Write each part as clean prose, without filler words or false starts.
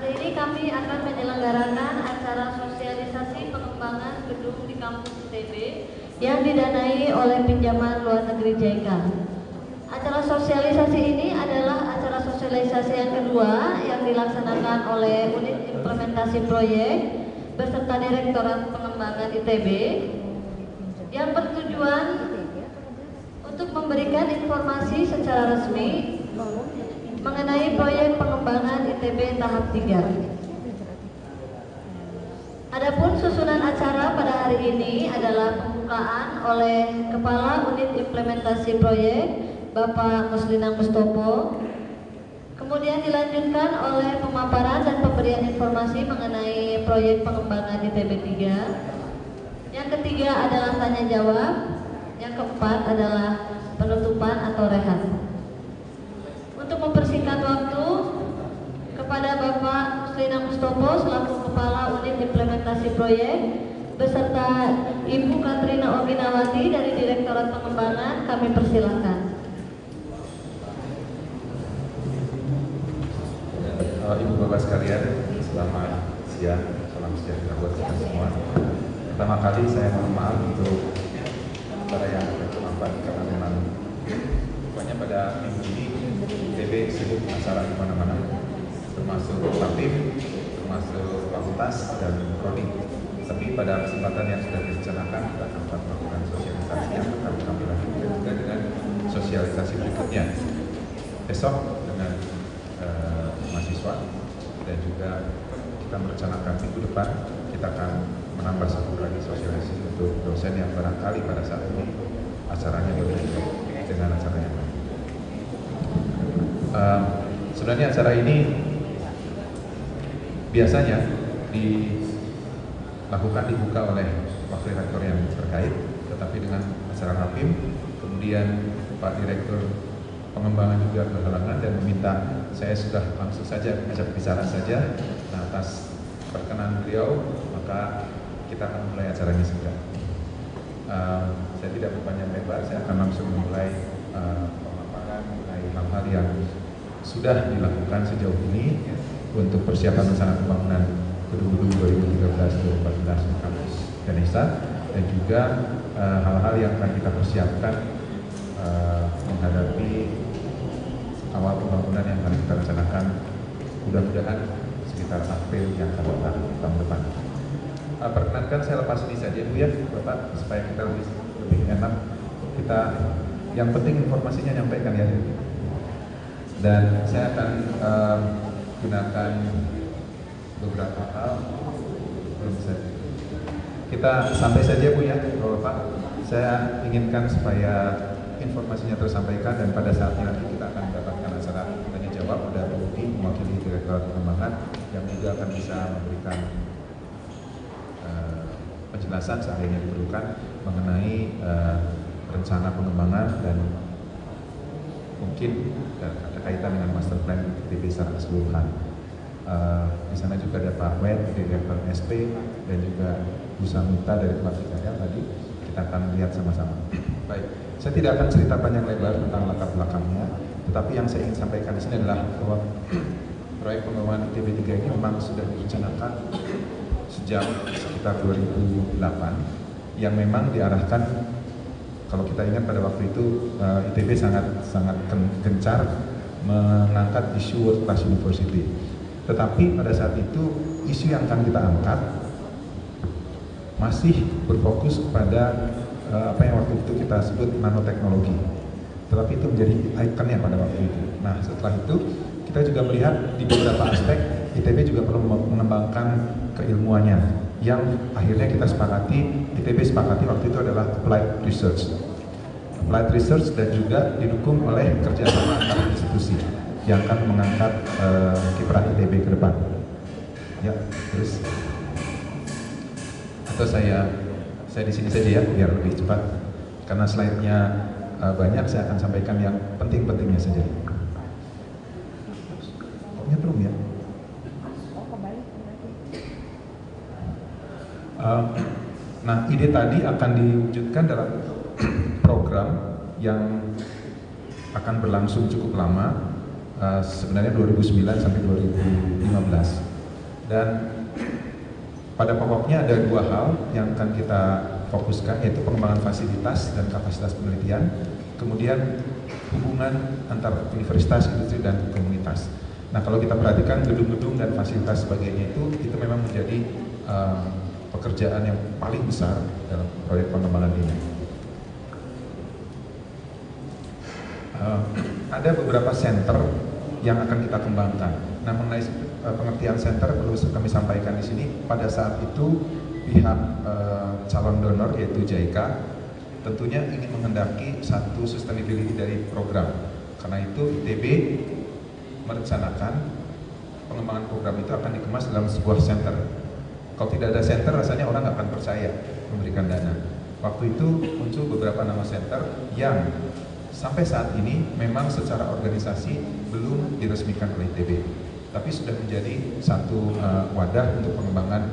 Hari ini kami akan menyelenggarakan acara sosialisasi pengembangan gedung di kampus ITB yang didanai oleh pinjaman luar negeri JK. Acara sosialisasi ini adalah acara sosialisasi yang kedua yang dilaksanakan oleh Unit Implementasi Proyek beserta Direktorat Pengembangan ITB yang bertujuan untuk memberikan informasi secara resmi mengenai proyek pengembangan ITB tahap 3. Adapun susunan acara pada hari ini adalah pembukaan oleh Kepala Unit Implementasi Proyek Bapak Muslinang Mustopo, kemudian dilanjutkan oleh pemaparan dan pemberian informasi mengenai proyek pengembangan ITB 3. Yang ketiga adalah tanya jawab, yang keempat adalah penutupan atau rehat. Untuk mempersingkat waktu, kepada Bapak Muslinang Mustopo selaku Kepala Unit Implementasi Proyek beserta Ibu Katrina Oginawati dari Direktorat Pengembangan, kami persilahkan. Ibu Bapak sekalian, selamat siang, salam sejahtera buat kita semua. Pertama kali saya mohon maaf untuk para yang terlambat karena memang pokoknya pada minggu ini ITB sibuk acara di mana-mana, termasuk Lapim, termasuk fakultas dan prodi. Tapi pada kesempatan yang sudah direncanakan kita akan melakukan sosialisasi yang akan kami lanjutkan juga dengan sosialisasi berikutnya. Besok dengan mahasiswa dan juga kita merencanakan minggu depan kita akan menambah satu lagi sosialisasi untuk dosen yang barangkali pada saat ini acaranya berbeda dengan acara yang lain. Sebenarnya acara ini biasanya dilakukan dibuka oleh wakil rektor yang terkait, tetapi dengan acara rapim, kemudian Pak Direktur Pengembangan juga berhalangan dan meminta saya sudah langsung saja ajak bicara saja. Nah, atas perkenan beliau, maka kita akan mulai acaranya segera. Saya tidak berpanjang lebar, saya akan langsung memulai pemaparan mengenai hal-hal yang sudah dilakukan sejauh ini untuk persiapan rencana pembangunan gedung-gedung 2013-2014 kampus Ganesha, dan juga hal-hal yang akan kita persiapkan menghadapi awal pembangunan yang akan kita rencanakan mudah-mudahan sekitar April yang akan datang tahun depan. Perkenankan saya lepas ini saja Bu ya Bapak, supaya kita lebih enak. Kita yang penting informasinya nyampaikan ya. Dan saya akan gunakan beberapa hal. Kita sampai saja Bu ya Bapak. Saya inginkan supaya informasinya tersampaikan dan pada saatnya nanti kita akan mendapatkan acara tanya jawab. Ada Bu Udi mewakili Direktorat Pengembangan yang juga akan bisa memberikan penjelasan seandainya diperlukan mengenai rencana pengembangan dan mungkin ada kaitan dengan master plan ITB secara keseluruhan. Di sana juga ada Pak Wet, Direktur SP, dan juga Bu Samita dari Pelatihan tadi. Kita akan lihat sama-sama. Baik, saya tidak akan cerita panjang lebar tentang latar belakangnya, tetapi yang saya ingin sampaikan di sini adalah bahwa proyek pengembangan ITB 3 ini memang sudah direncanakan sejak sekitar 2008, yang memang diarahkan, kalau kita ingat pada waktu itu ITB sangat gencar mengangkat isu World Class University. Tetapi pada saat itu isu yang akan kita angkat masih berfokus kepada apa yang waktu itu kita sebut nanoteknologi. Tetapi itu menjadi ikonnya pada waktu itu. Nah, setelah itu kita juga melihat di beberapa aspek ITB juga perlu mengembangkan keilmuannya, yang akhirnya kita sepakati, ITB sepakati waktu itu adalah applied research. Applied research dan juga didukung oleh kerjasama antar institusi yang akan mengangkat kiprah ITB ke depan. Ya, terus atau saya di sini saja ya biar lebih cepat, karena slide-nya banyak, saya akan sampaikan yang penting-pentingnya saja. Koknya belum ya? Nah, ide tadi akan diwujudkan dalam program yang akan berlangsung cukup lama, sebenarnya 2009 sampai 2015. Dan pada pokoknya ada dua hal yang akan kita fokuskan, yaitu pengembangan fasilitas dan kapasitas penelitian, kemudian hubungan antar universitas, industri, dan komunitas. Nah, kalau kita perhatikan gedung-gedung dan fasilitas sebagainya itu memang menjadi pekerjaan yang paling besar dalam proyek pengembangan ini. Ada beberapa center yang akan kita kembangkan. Nah, mengenai pengertian center perlu kami sampaikan di sini. Pada saat itu pihak calon donor yaitu JICA tentunya ingin menghendaki satu sustainability dari program. Karena itu ITB merencanakan pengembangan program itu akan dikemas dalam sebuah center. Kalau tidak ada center, rasanya orang nggak akan percaya memberikan dana. Waktu itu muncul beberapa nama center yang sampai saat ini memang secara organisasi belum diresmikan oleh ITB, tapi sudah menjadi satu wadah untuk pengembangan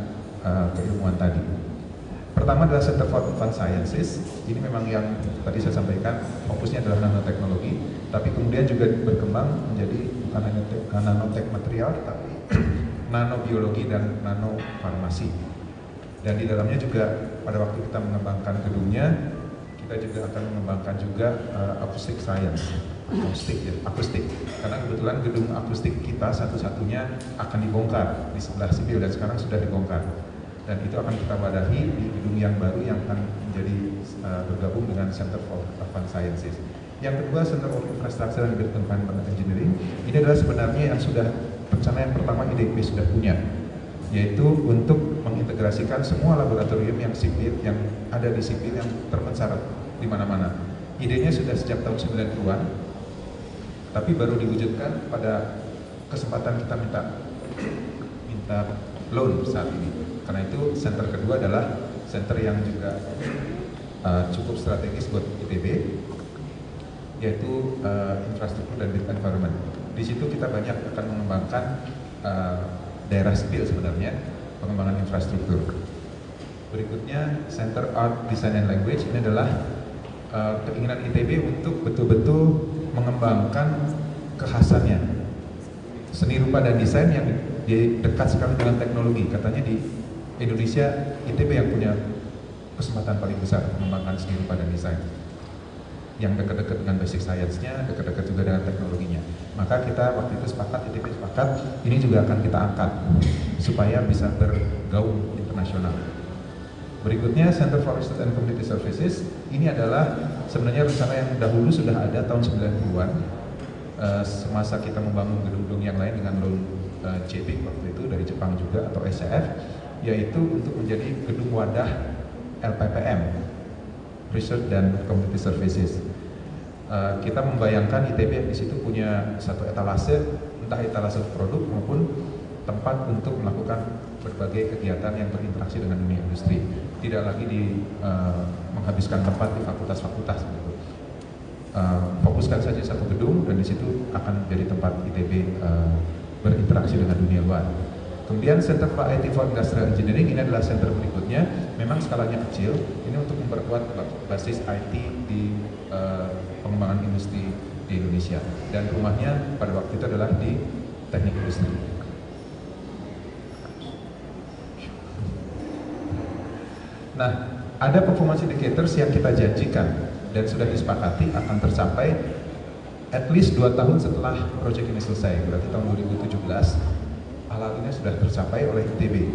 keilmuan tadi. Pertama adalah Center for Advanced Sciences. Ini memang yang tadi saya sampaikan, fokusnya adalah nanoteknologi, tapi kemudian juga berkembang menjadi bukan hanya nanotek material, tapi nanobiologi dan nanofarmasi. Dan di dalamnya juga pada waktu kita mengembangkan gedungnya, kita juga akan mengembangkan juga acoustic science, akustik. Karena kebetulan gedung akustik kita satu-satunya akan dibongkar di sebelah sipil dan sekarang sudah dibongkar. Dan itu akan kita wadahi di gedung yang baru yang akan menjadi bergabung dengan Center for Advanced Sciences. Yang kedua, Center for Infrastructure and Built Environment Engineering. Ini adalah sebenarnya yang sudah rencana yang pertama IDP sudah punya, yaitu untuk mengintegrasikan semua laboratorium yang sipil, yang ada di sipil yang terpencar di mana-mana. Idenya sudah sejak tahun 90-an, tapi baru diwujudkan pada kesempatan kita minta loan saat ini. Karena itu center kedua adalah center yang juga cukup strategis buat ITB, yaitu infrastruktur dan built environment. Di situ kita banyak akan mengembangkan daerah sipil sebenarnya, pengembangan infrastruktur. Berikutnya Center Art, Design and Language. Ini adalah keinginan ITB untuk betul-betul mengembangkan kekhasannya, seni rupa dan desain yang dekat sekali dengan teknologi. Katanya di Indonesia ITB yang punya kesempatan paling besar mengembangkan seni rupa dan desain, yang dekat-dekat dengan basic science-nya, dekat-dekat juga dengan teknologinya. Maka kita waktu itu sepakat, ITB sepakat, ini juga akan kita angkat supaya bisa bergaung internasional. Berikutnya Center for Research and Community Services. Ini adalah sebenarnya rencana yang dahulu sudah ada tahun 90-an, semasa kita membangun gedung-gedung yang lain dengan loan JP waktu itu dari Jepang juga atau SCF, yaitu untuk menjadi gedung wadah LPPM, Research dan Community Services. Kita membayangkan ITB di situ punya satu etalase, entah etalase produk maupun tempat untuk melakukan berbagai kegiatan yang berinteraksi dengan dunia industri. Tidak lagi menghabiskan tempat di fakultas-fakultas. Fokuskan saja satu gedung dan di situ akan menjadi tempat ITB berinteraksi dengan dunia luar. Kemudian Center for IT for Industrial Engineering, ini adalah center berikutnya. Memang skalanya kecil, ini untuk memperkuat basis IT di pengembangan industri di Indonesia. Dan rumahnya pada waktu itu adalah di teknik industri. Nah, ada performance indicators yang kita janjikan dan sudah disepakati akan tercapai at least 2 tahun setelah proyek ini selesai, berarti tahun 2017. Hal ini sudah tercapai oleh ITB,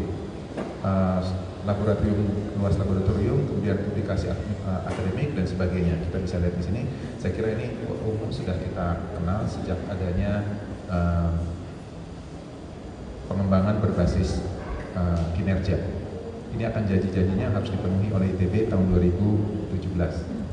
luas laboratorium, kemudian publikasi akademik dan sebagainya. Kita bisa lihat di sini. Saya kira ini umum sudah kita kenal sejak adanya pengembangan berbasis kinerja. Ini akan janji-janjinya harus dipenuhi oleh ITB tahun 2017.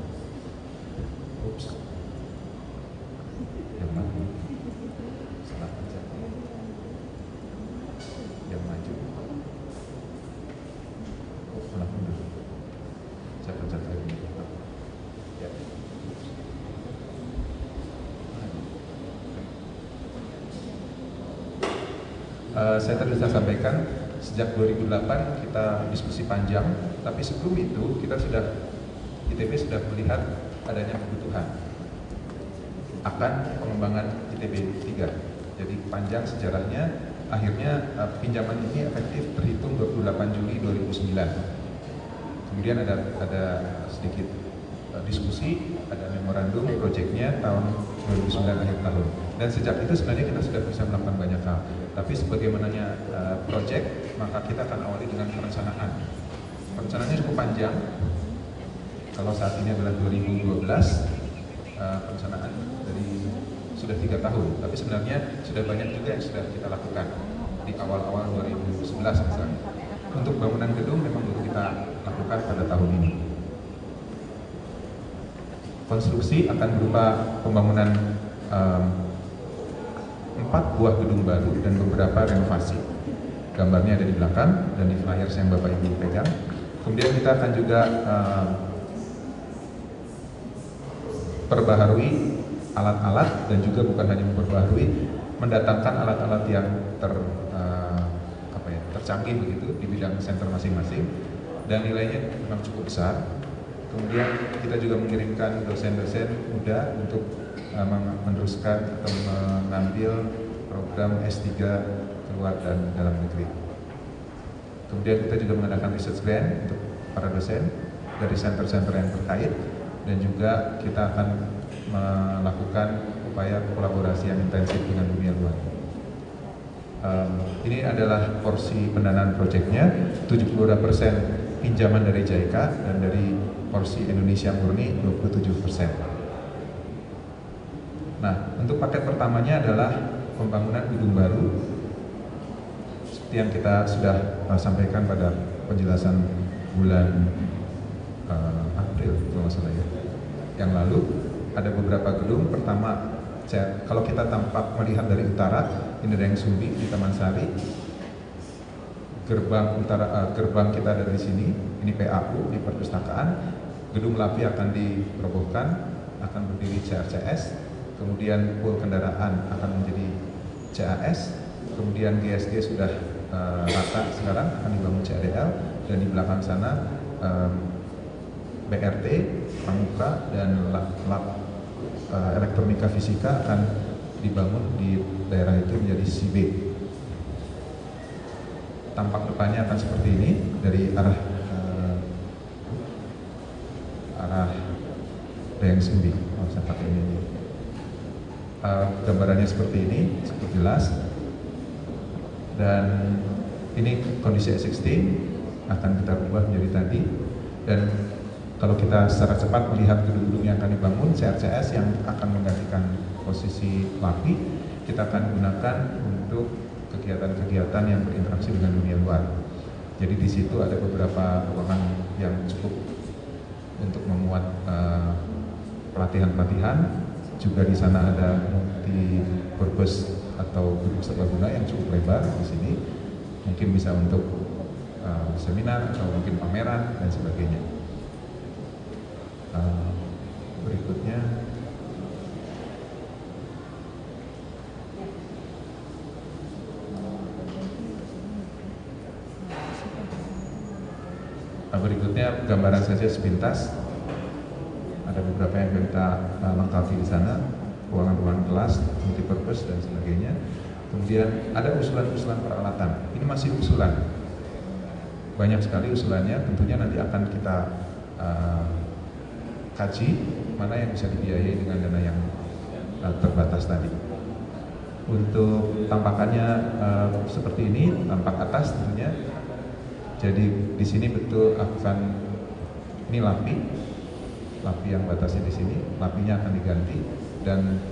Saya tadi sudah sampaikan, sejak 2008 kita diskusi panjang, tapi sebelum itu ITB sudah melihat adanya kebutuhan akan pengembangan ITB 3. Jadi panjang sejarahnya akhirnya pinjaman ini efektif terhitung 28 Juli 2009. Kemudian ada sedikit diskusi, ada memorandum proyeknya tahun 2009 akhir tahun. Dan sejak itu sebenarnya kita sudah bisa melakukan banyak hal. Tapi sebagaimananya proyek, maka kita akan awali dengan perencanaan. Perencanaannya cukup panjang. Kalau saat ini adalah 2012, perencanaan dari sudah 3 tahun. Tapi sebenarnya sudah banyak juga yang sudah kita lakukan di awal-awal 2011 misalnya. Untuk bangunan gedung memang baru kita lakukan pada tahun ini. Konstruksi akan berupa pembangunan 4 buah gedung baru dan beberapa renovasi. Gambarnya ada di belakang dan di flyers yang Bapak Ibu pegang. Kemudian kita akan juga perbaharui alat-alat dan juga bukan hanya memperbaharui, mendatangkan alat-alat yang tercanggih begitu di bidang center masing-masing dan nilainya memang cukup besar. Kemudian kita juga mengirimkan dosen-dosen muda untuk meneruskan atau mengambil program S3 keluar dan dalam negeri. Kemudian kita juga mengadakan research grant untuk para dosen dari center-center yang terkait dan juga kita akan melakukan upaya kolaborasi yang intensif dengan dunia luar. Ini adalah porsi pendanaan proyeknya, 72% pinjaman dari JICA dan dari porsi Indonesia Murni 27%. Nah, untuk paket pertamanya adalah pembangunan gedung baru seperti yang kita sudah sampaikan pada penjelasan bulan April kalau nggak salah ya. Yang lalu ada beberapa gedung. Pertama, kalau kita tampak melihat dari utara, ini ada yang Sumbi di Taman Sari. Gerbang kita ada di sini. Ini PAU di perpustakaan. Gedung LAPI akan dirobohkan, akan berdiri CRCS. Kemudian pool kendaraan akan menjadi CAS. Kemudian GSG sudah rata sekarang, akan dibangun CADL. Dan di belakang sana BRT, Pramuka dan lab elektronika fisika akan dibangun di daerah itu menjadi CB. Tampak depannya akan seperti ini dari arah Dayang Sumbi. Saya pakai ini. Gambarannya seperti ini, cukup jelas. Dan ini kondisi existing akan kita ubah menjadi tadi. Dan kalau kita secara cepat melihat gedung-gedung yang akan dibangun, CRCS yang akan menggantikan posisi LAPI, kita akan gunakan untuk kegiatan-kegiatan yang berinteraksi dengan dunia luar. Jadi di situ ada beberapa ruangan yang cukup untuk memuat pelatihan-pelatihan. Juga di sana ada multi-purpose atau gedung serbaguna yang cukup lebar di sini. Mungkin bisa untuk seminar atau mungkin pameran dan sebagainya. Berikutnya gambaran saja sepintas. Ada beberapa yang kita lengkapi di sana, ruangan-ruangan kelas, multipurpose dan sebagainya. Kemudian ada usulan-usulan peralatan. Ini masih usulan, banyak sekali usulannya. Tentunya nanti akan kita kaji mana yang bisa dibiayai dengan dana yang terbatas tadi. Untuk tampakannya seperti ini, tampak atas tentunya. Jadi di sini betul akan ini LAPI yang batasnya di sini, LAPI-nya akan diganti dan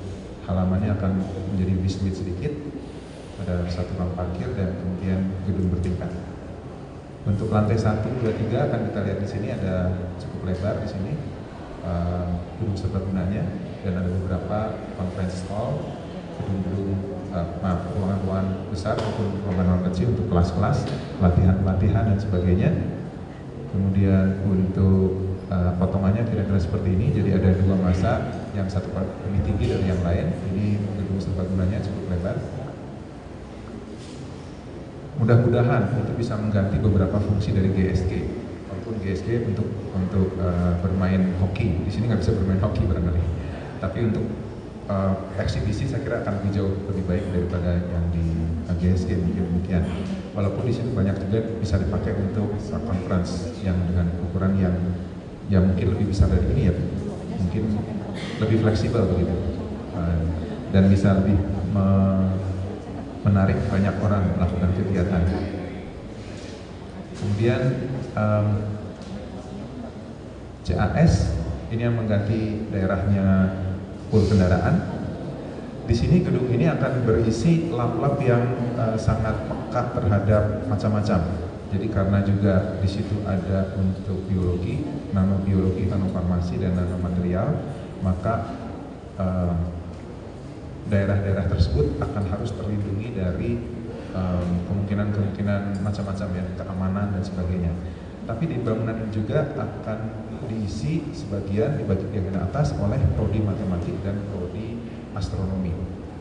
halamannya akan menjadi biskuit sedikit. Ada satu ruang parkir dan kemudian gedung bertingkat. Untuk lantai 1, 2, 3 akan kita lihat di sini ada cukup lebar di sini. Gedung serbaguna-nya dan ada beberapa conference hall, ruangan-ruangan besar maupun ruangan-ruangan kecil untuk kelas-kelas, pelatihan-pelatihan dan sebagainya. Kemudian untuk potongannya kira-kira seperti ini. Jadi ada 2 masa, yang satu lebih tinggi dari yang lain. Ini gedung serbaguna-nya cukup lebar. Mudah-mudahan itu bisa mengganti beberapa fungsi dari GSG. Walaupun GSG untuk bermain hoki, di sini nggak bisa bermain hoki barangkali. Tapi untuk eksibisi saya kira akan lebih jauh lebih baik daripada yang di GSG, mungkin demikian. Walaupun di situ banyak juga bisa dipakai untuk conference yang dengan ukuran yang mungkin lebih besar dari ini ya, mungkin lebih fleksibel begitu, dan bisa lebih menarik banyak orang melakukan kegiatan. Kemudian CAS ini yang mengganti daerahnya pool kendaraan. Di sini gedung ini akan berisi lab-lab yang sangat peka terhadap macam-macam. Jadi karena juga di situ ada untuk biologi, nanobiologi, nanofarmasi dan nanomaterial, maka daerah-daerah tersebut akan harus terlindungi dari kemungkinan macam-macam ya, keamanan dan sebagainya. Tapi di bangunan ini juga akan diisi sebagian di bagian atas oleh prodi matematik dan prodi astronomi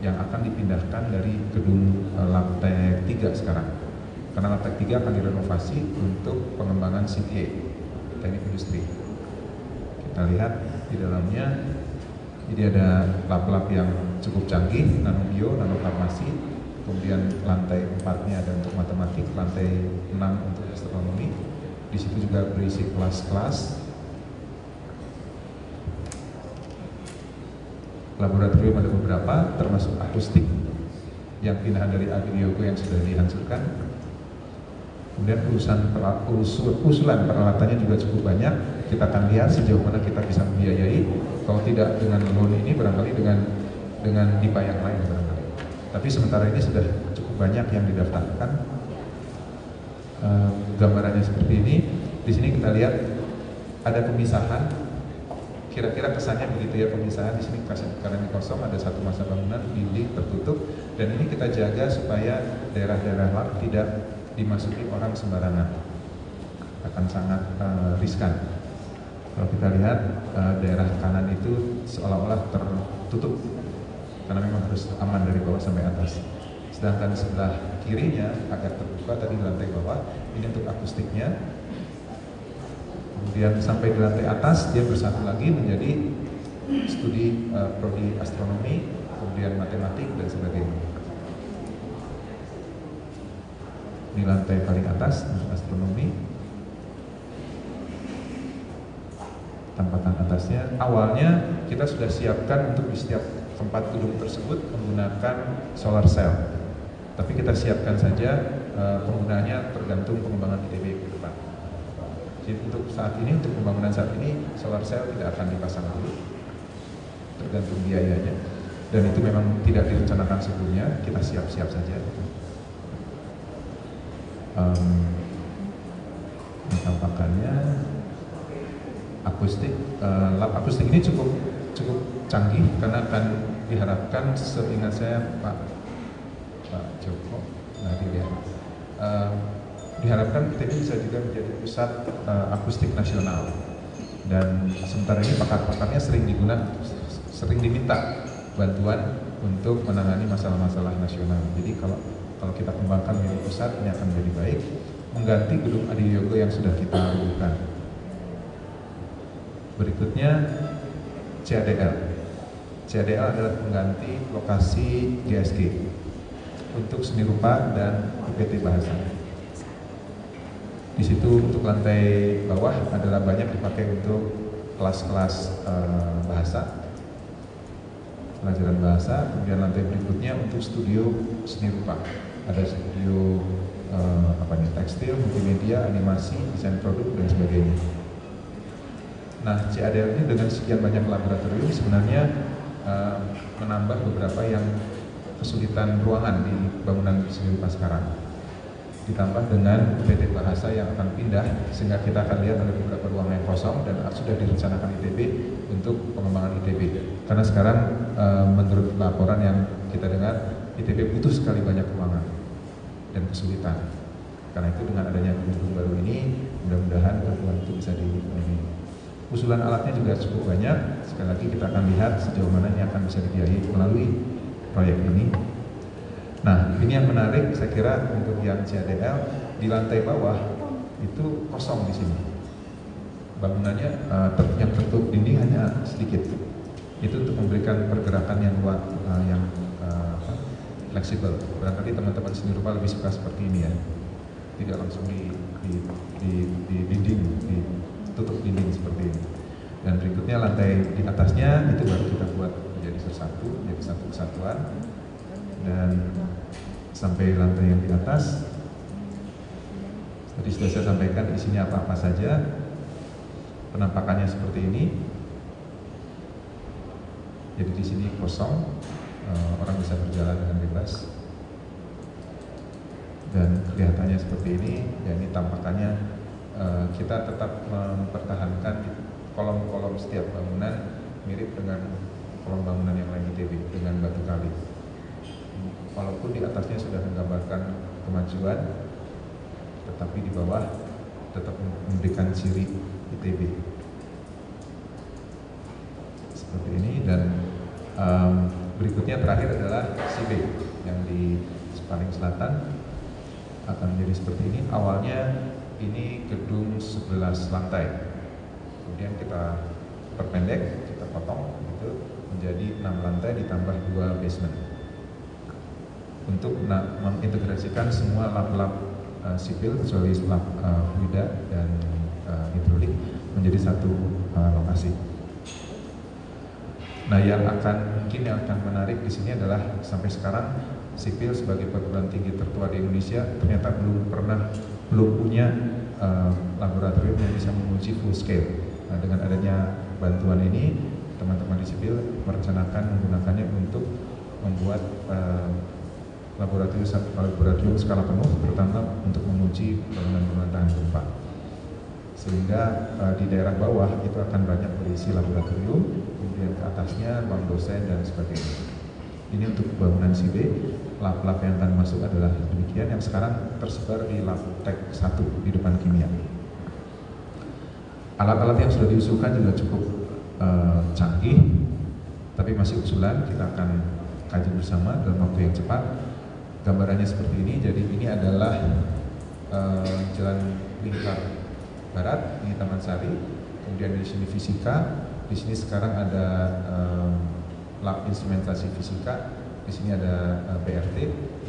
yang akan dipindahkan dari gedung lantai 3 sekarang. Karena lantai 3 akan direnovasi untuk pengembangan CTA, teknik industri. Kita lihat di dalamnya, jadi ada lab-lab yang cukup canggih, nanobio, nanofarmasi, kemudian lantai 4-nya ada untuk matematik, lantai 6 untuk astronomi. Di situ juga berisi kelas-kelas. Laboratorium ada beberapa, termasuk akustik yang pindahan dari Agriyogo yang sudah dihancurkan. Kemudian usulan peralatannya juga cukup banyak. Kita akan lihat sejauh mana kita bisa membiayai. Kalau tidak dengan loan ini, barangkali dengan DIPA yang lain barangkali. Tapi sementara ini sudah cukup banyak yang didaftarkan. Gambarannya seperti ini. Di sini kita lihat ada pemisahan. Kira-kira kesannya begitu ya, pemisahan. Di sini karena ini kosong, ada satu masa bangunan, dinding tertutup, dan ini kita jaga supaya daerah-daerah lab tidak dimasuki orang sembarangan, akan sangat riskan. Kalau kita lihat daerah kanan itu seolah-olah tertutup karena memang harus aman dari bawah sampai atas. Sedangkan sebelah kirinya agak terbuka tadi di lantai bawah, ini untuk akustiknya. Kemudian sampai di lantai atas dia bersatu lagi menjadi studi prodi astronomi, kemudian matematik dan sebagainya. Di lantai paling atas untuk astronomi, tempatan atasnya. Awalnya kita sudah siapkan untuk di setiap tempat gedung tersebut menggunakan solar cell, tapi kita siapkan saja penggunaannya tergantung pengembangan ITB ke depan. Jadi untuk saat ini, untuk pembangunan saat ini, solar cell tidak akan dipasang dulu, tergantung biayanya, dan itu memang tidak direncanakan sebelumnya, kita siap-siap saja. Tampakannya akustik, lab akustik ini cukup canggih karena akan diharapkan, seingat saya Pak Joko, diharapkan ITB bisa juga menjadi pusat akustik nasional, dan sementara ini pakar-pakarnya sering diminta bantuan untuk menangani masalah-masalah nasional. Jadi kalau kita kembangkan menjadi pusat, ini akan menjadi baik, mengganti gedung Agriyogo yang sudah kita rubuhkan. Berikutnya CADL. CADL adalah pengganti lokasi GSG untuk seni rupa dan UPT bahasa. Di situ untuk lantai bawah adalah banyak dipakai untuk kelas-kelas bahasa, pelajaran bahasa. Kemudian lantai berikutnya untuk studio seni rupa, ada studio tekstil, multimedia, animasi, desain produk dan sebagainya. Nah, CADL ini dengan sekian banyak laboratorium sebenarnya menambah beberapa yang kesulitan ruangan di bangunan seni rupa sekarang. Ditambah dengan PT Bahasa yang akan pindah, sehingga kita akan lihat ada beberapa ruangan yang kosong dan sudah direncanakan ITB untuk pengembangan ITB. Karena sekarang menurut laporan yang kita dengar, ITB butuh sekali banyak ruangan dan kesulitan. Karena itu dengan adanya gedung baru ini, mudah-mudahan ruangan itu bisa dipenuhi. Usulan alatnya juga cukup banyak. Sekali lagi kita akan lihat sejauh mana ini akan bisa dibiayai melalui proyek ini. Nah, ini yang menarik saya kira untuk yang CADL, di lantai bawah itu kosong di sini. Bangunannya yang tertutup dinding hanya sedikit. itu untuk memberikan pergerakan yang fleksibel. Barangkali teman-teman seni rupa lebih suka seperti ini ya, tidak langsung di dinding, ditutup dinding seperti ini. Dan berikutnya lantai di atasnya itu baru kita buat menjadi sersatu, menjadi satu kesatuan. Dan sampai lantai yang di atas, tadi sudah saya sampaikan isinya apa-apa saja. Penampakannya seperti ini. Jadi di sini kosong, orang bisa berjalan dengan bebas. Dan kelihatannya seperti ini. Ya, ini tampakannya. Kita tetap mempertahankan kolom-kolom setiap bangunan mirip dengan kolom bangunan yang lain ITB dengan batu kali. Walaupun di atasnya sudah menggambarkan kemajuan, tetapi di bawah tetap memberikan ciri ITB seperti ini. Dan berikutnya terakhir adalah si B yang di paling selatan akan menjadi seperti ini. Awalnya ini gedung 11 lantai, kemudian kita perpendek, kita potong gitu, menjadi 6 lantai ditambah 2 basement untuk mengintegrasikan semua lab-lab sipil kecuali lab fluida dan hidrolik menjadi satu lokasi. Nah, yang akan menarik di sini adalah sampai sekarang sipil sebagai perguruan tinggi tertua di Indonesia ternyata belum punya laboratorium yang bisa menguji full scale. Nah, dengan adanya bantuan ini, teman-teman di sipil merencanakan menggunakannya untuk membuat laboratorium skala penuh, terutama untuk menguji bangunan-bangunan tahan gempa. Sehingga di daerah bawah itu akan banyak berisi laboratorium, kemudian ke atasnya ruang dosen dan sebagainya. Ini untuk bangunan CB. Lab-lab yang akan masuk adalah demikian, yang sekarang tersebar di lab tek 1 di depan kimia. Alat-alat yang sudah diusulkan juga cukup canggih, tapi masih usulan, kita akan kaji bersama dalam waktu yang cepat. Gambarannya seperti ini. Jadi ini adalah Jalan Lingkar Barat, ini Taman Sari. Kemudian di sini fisika. Di sini sekarang ada lab instrumentasi fisika. Di sini ada BRT.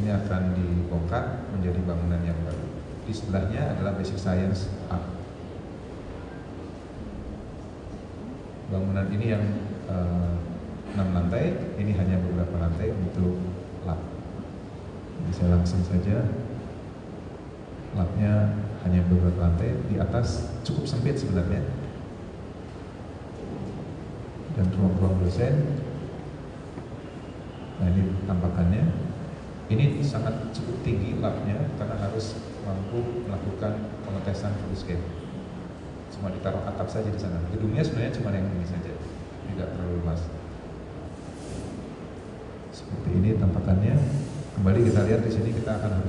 Ini akan dibongkar menjadi bangunan yang baru. Di sebelahnya adalah Basic Science A. Bangunan ini yang 6 lantai. Ini hanya beberapa lantai untuk lab. Bisa langsung saja. Labnya hanya beberapa lantai, di atas cukup sempit sebenarnya. Dan ruang-ruang dosen. Nah, ini tampakannya. Ini sangat cukup tinggi labnya karena harus mampu melakukan pengetesan full scale. Cuma ditaruh atap saja di sana. Gedungnya sebenarnya cuma yang ini saja, tidak terlalu luas. Seperti ini tampakannya. Kembali kita lihat di sini, kita akan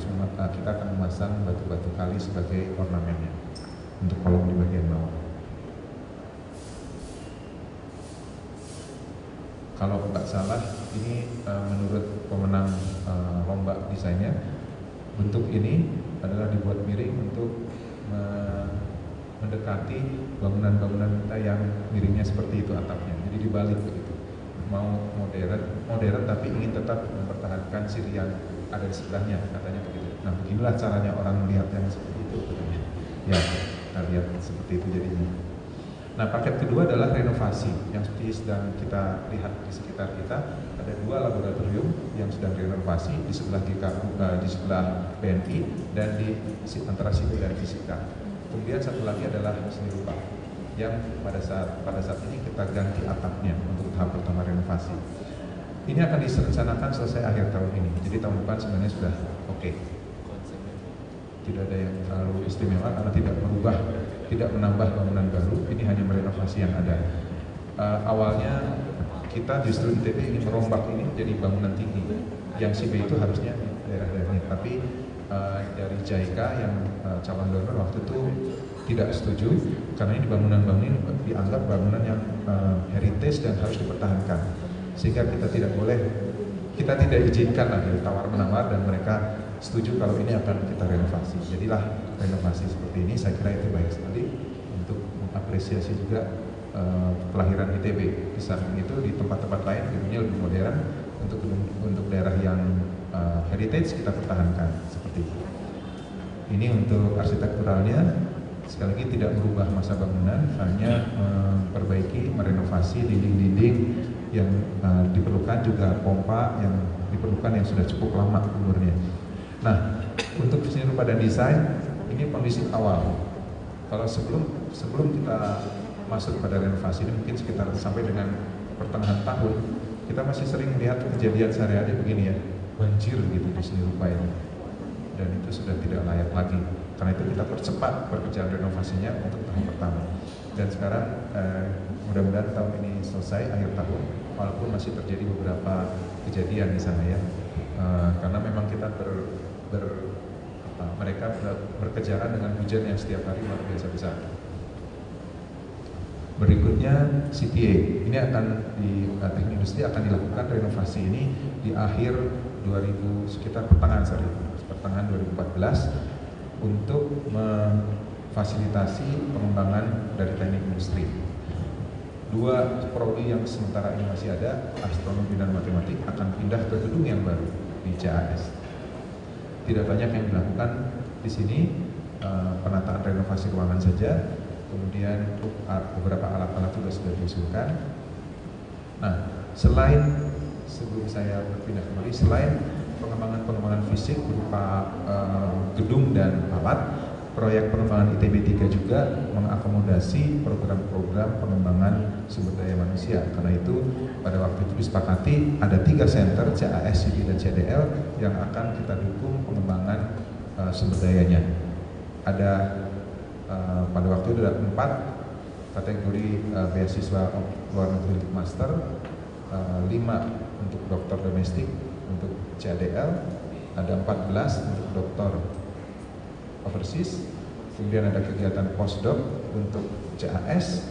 memasang batu-batu kali sebagai ornamennya untuk kolom di bagian bawah. Kalau nggak salah, ini menurut pemenang lomba desainnya, bentuk ini adalah dibuat miring untuk mendekati bangunan-bangunan kita yang miringnya seperti itu atapnya. Jadi dibalik begitu. Mau modern tapi ingin tetap mempertahankan ciri yang ada di sebelahnya, katanya begitu. Nah, beginilah caranya orang melihat yang seperti itu katanya. Ya, kita lihat seperti itu jadinya. Nah, paket kedua adalah renovasi yang seperti sedang kita lihat di sekitar kita. Ada 2 laboratorium yang sedang renovasi di sebelah di sebelah BNI dan di antara sipil dan fisika. Kemudian satu lagi adalah seni rupa yang pada saat ini kita ganti atapnya untuk tahap pertama renovasi. Ini akan direncanakan selesai akhir tahun ini. Jadi tahun depan sebenarnya sudah oke. Tidak ada yang terlalu istimewa karena tidak menambah bangunan baru. Ini hanya merenovasi yang ada. Awalnya kita justru ITB ingin merombak ini jadi bangunan tinggi. Yang CB itu harusnya di daerah-daerahnya. Tapi dari JICA yang calon donor waktu itu tidak setuju karena ini bangunan-bangunan ini dianggap bangunan yang heritage dan harus dipertahankan, sehingga kita tidak izinkan lagi tawar-menawar dan mereka setuju kalau ini akan kita renovasi. Jadilah renovasi seperti ini. Saya kira itu baik sekali untuk mengapresiasi juga kelahiran ITB. Di samping itu di tempat-tempat lain gedungnya lebih modern. Untuk daerah yang heritage kita pertahankan seperti itu. Ini untuk arsitekturalnya, sekali lagi tidak merubah masa bangunan, hanya memperbaiki, merenovasi dinding-dinding yang diperlukan, juga pompa yang diperlukan yang sudah cukup lama umurnya. Nah, untuk seni rupa dan desain ini kondisi awal. Kalau sebelum kita masuk pada renovasi ini mungkin sekitar sampai dengan pertengahan tahun, kita masih sering melihat kejadian sehari-hari begini ya, banjir gitu di seni rupa ini, dan itu sudah tidak layak lagi. Karena itu kita percepat pekerjaan renovasinya untuk tahun pertama. Dan sekarang mudah-mudahan tahun ini selesai akhir tahun, walaupun masih terjadi beberapa kejadian di sana ya, karena memang kita mereka berkejaran dengan hujan yang setiap hari luar biasa besar. Berikutnya CTA, ini akan di teknik industri akan dilakukan renovasi ini di akhir sekitar pertengahan 2014 untuk memfasilitasi pengembangan dari teknik industri. Dua prodi yang sementara ini masih ada, astronomi dan matematik, akan pindah ke gedung yang baru di CAS. Tidak banyak yang dilakukan di sini, penataan renovasi ruangan saja, kemudian beberapa alat-alat juga sudah diusulkan. Nah, sebelum saya berpindah kembali, selain pengembangan fisik berupa gedung dan alat, proyek pengembangan ITB 3 juga mengakomodasi program-program pengembangan sumber daya manusia. Karena itu pada waktu itu disepakati ada 3 center, CAS, CD, dan CDL yang akan kita dukung pengembangan sumber dayanya. Ada pada waktu itu ada 4 kategori beasiswa luar negeri untuk master, 5 untuk dokter domestik untuk CADL, ada 14 untuk dokter overseas, kemudian ada kegiatan postdoc untuk CAS,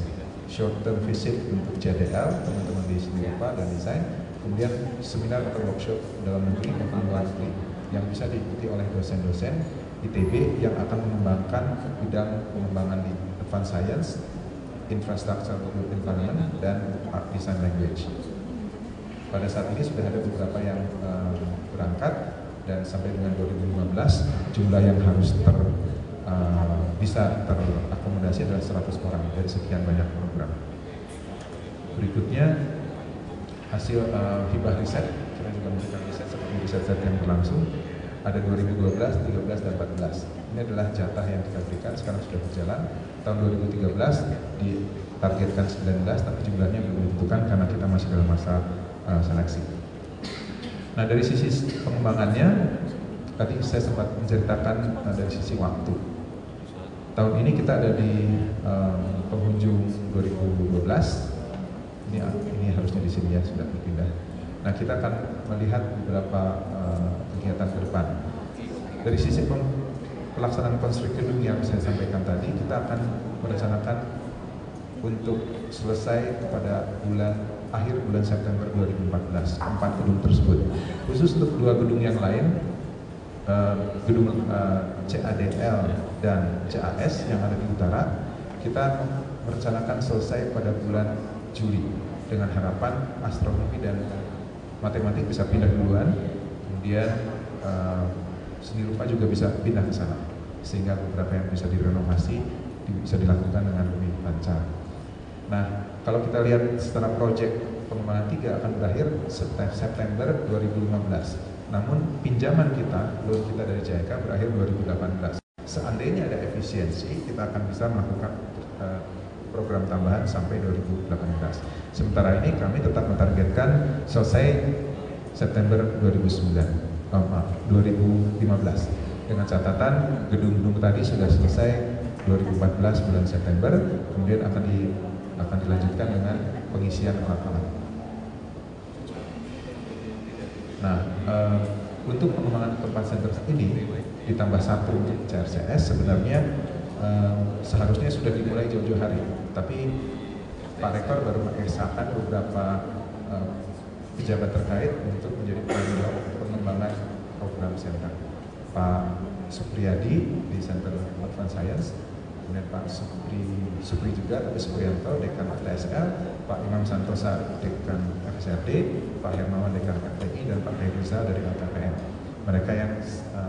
short term visit untuk CADL, teman-teman di seni rupa dan desain, kemudian seminar atau workshop dalam negeri maupun luar negeri yang bisa diikuti oleh dosen-dosen ITB yang akan mengembangkan bidang pengembangan di advanced science, infrastructure environment, dan art design language. Pada saat ini sudah ada beberapa yang berangkat, dan sampai dengan 2015 jumlah yang harus bisa terakomodasi adalah 100 orang dari sekian banyak program. Berikutnya hasil hibah riset, kita juga memberikan riset seperti riset yang berlangsung. Ada 2012, 13, dan 14. Ini adalah jatah yang kita berikan, sekarang sudah berjalan. Tahun 2013 ditargetkan 19, tapi jumlahnya belum ditentukan karena kita masih dalam masa seleksi. Nah, dari sisi pengembangannya, tadi saya sempat menceritakan dari sisi waktu. Tahun ini kita ada di penghujung 2012. Ini harusnya di sini ya, sudah berpindah. Nah, kita akan melihat beberapa kegiatan ke depan. Dari sisi pelaksanaan konstruksi gedung yang saya sampaikan tadi, kita akan merencanakan untuk selesai pada akhir bulan September 2014, 4 gedung tersebut. Khusus untuk 2 gedung yang lain, gedung CADL dan CAS yang ada di utara, kita merencanakan selesai pada bulan Juli dengan harapan astronomi dan matematik bisa pindah duluan, kemudian seni rupa juga bisa pindah ke sana, sehingga beberapa yang bisa direnovasi bisa dilakukan dengan lebih lancar. Nah, kalau kita lihat setelah proyek pengembangan 3 akan berakhir September 2015. Namun pinjaman loan kita dari JIK berakhir 2018. Seandainya ada efisiensi, kita akan bisa melakukan program tambahan sampai 2018. Sementara ini kami tetap mentargetkan selesai September 2015 dengan catatan gedung-gedung tadi sudah selesai 2014 bulan September, kemudian akan dilanjutkan dengan pengisian alat-alat. Nah, untuk pengembangan tempat center ini ditambah 1 untuk CRCS sebenarnya seharusnya sudah dimulai jauh-jauh hari, tapi Pak Rektor baru mengesahkan beberapa pejabat terkait untuk menjadi penanggung pengembangan program center. Pak Supriyadi di Center Advanced Science, kemudian Pak Supri juga, tapi Supriyanto, Dekan FTSL, Pak Imam Santosa, Dekan FSRD, Pak Hermawan, Dekan FTI, dan Pak Rizal dari LKPM. Mereka yang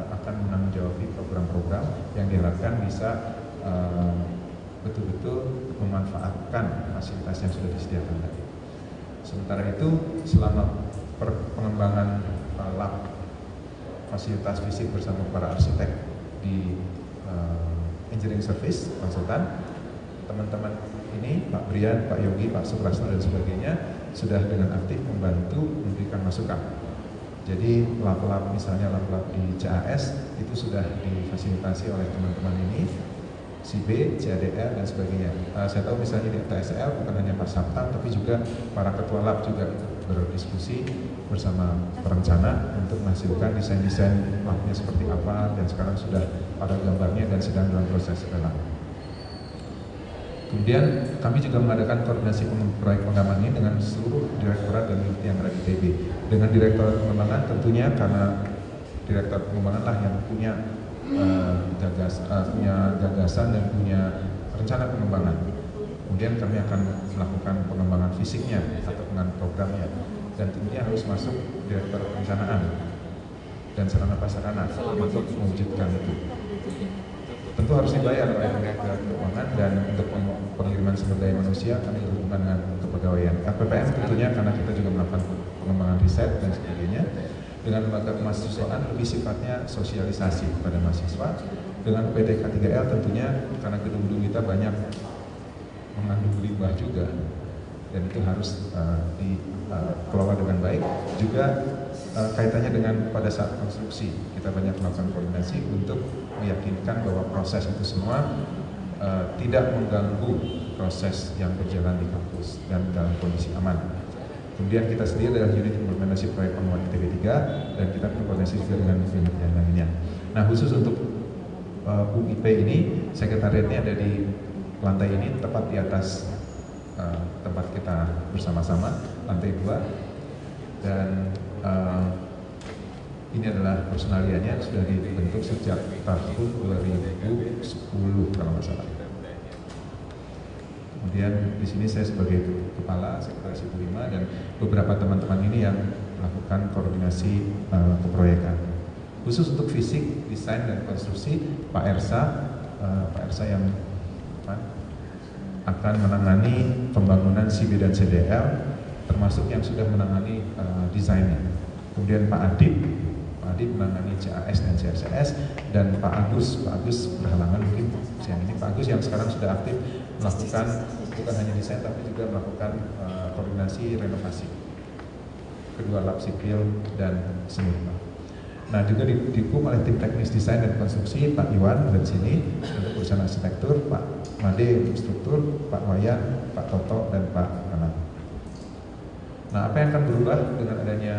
akan menanggung jawab program-program yang diharapkan bisa betul-betul memanfaatkan fasilitas yang sudah disediakan tadi. Sementara itu, selama pengembangan lab fasilitas fisik bersama para arsitek di engineering service konsultan, teman-teman ini Pak Brian, Pak Yogi, Pak Suprasno dan sebagainya sudah dengan aktif membantu memberikan masukan. Jadi lab-lab misalnya lab-lab di CAS itu sudah difasilitasi oleh teman-teman ini, CB, CADR dan sebagainya. Saya tahu misalnya di TSL bukan hanya Pak Sabta tapi juga para ketua lab juga berdiskusi bersama perencana untuk menghasilkan desain-desain labnya seperti apa, dan sekarang sudah pada gambarnya dan sedang dalam proses lelang. Kemudian kami juga mengadakan koordinasi proyek pengembangan ini dengan seluruh direktorat dan unit yang ada di TB. Dengan direktorat pengembangan tentunya karena direktorat pengembangan lah yang punya gagasan dan punya rencana pengembangan. Kemudian kami akan melakukan pengembangan fisiknya atau dengan programnya, dan tentunya harus masuk direktur perencanaan dan sarana prasarana untuk mewujudkan itu. Tentu harus dibayar oleh direktur keuangan, dan untuk pengiriman sumber daya manusia kami berhubungan dengan kepegawaian. KPPM tentunya karena kita juga melakukan pengembangan riset dan sebagainya. Dengan lembaga kemahasiswaan lebih sifatnya sosialisasi kepada mahasiswa. Dengan PT K3L tentunya karena gedung-gedung kita banyak mengandung limbah juga, dan itu harus dikelola dengan baik. Juga kaitannya dengan pada saat konstruksi kita banyak melakukan koordinasi untuk meyakinkan bahwa proses itu semua tidak mengganggu proses yang berjalan di kampus dan dalam kondisi aman. Kemudian kita sendiri adalah unit implementasi proyek pengembangan ITB 3, dan kita berkoordinasi juga dengan unit yang lainnya. Nah, khusus untuk UIP ini, sekretariatnya ada di lantai ini, tepat di atas tempat kita bersama-sama, lantai 2. Dan ini adalah personaliannya, sudah dibentuk sejak tahun 2010 kalau nggak salah. Kemudian di sini saya sebagai kepala sekretaris Ibu 5, dan beberapa teman-teman ini yang melakukan koordinasi keproyekan. Khusus untuk fisik, desain dan konstruksi, Pak Ersa yang akan menangani pembangunan CB dan CDL, termasuk yang sudah menangani desainnya. Kemudian Pak Adib menangani CAS dan CRCS, dan Pak Agus berhalangan mungkin siang ini. Pak Agus yang sekarang sudah aktif melakukan bukan hanya desain tapi juga melakukan koordinasi renovasi kedua lab sipil dan seni. Nah, juga didukung oleh tim teknis desain dan konstruksi Pak Iwan dari sini untuk urusan arsitektur, Pak Made untuk struktur, Pak Wayan, Pak Toto dan Pak Anand. Nah, apa yang akan berubah dengan adanya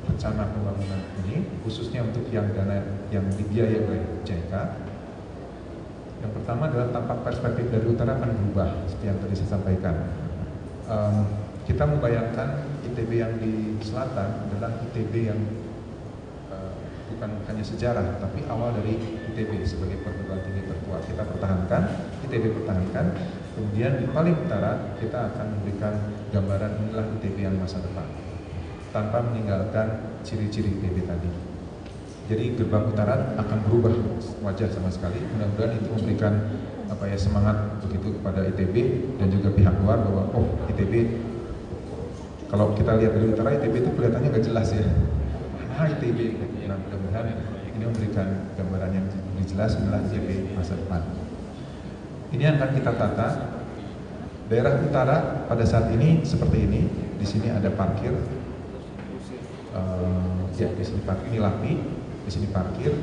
rencana pembangunan ini, khususnya untuk yang dana yang dibiayai oleh JK? Yang pertama adalah tampak perspektif dari utara akan berubah, seperti yang tadi saya sampaikan. Kita membayangkan ITB yang di selatan adalah ITB yang bukan hanya sejarah, tapi awal dari ITB sebagai perguruan tinggi tertua. Kita pertahankan, ITB pertahankan, kemudian di paling utara kita akan memberikan gambaran inilah ITB yang masa depan, tanpa meninggalkan ciri-ciri ITB tadi. Jadi gerbang utara akan berubah wajah sama sekali. Mudah-mudahan itu memberikan semangat begitu kepada ITB dan juga pihak luar bahwa ITB, kalau kita lihat dari utara ITB itu kelihatannya gak jelas ya. Mana ITB? Nah, mudah-mudahan ini memberikan gambaran yang lebih jelas inilah ITB masa depan. Ini akan kita tata. Daerah utara pada saat ini seperti ini. Di sini ada parkir. Di sini parkir, ini LAPI, di sini parkir,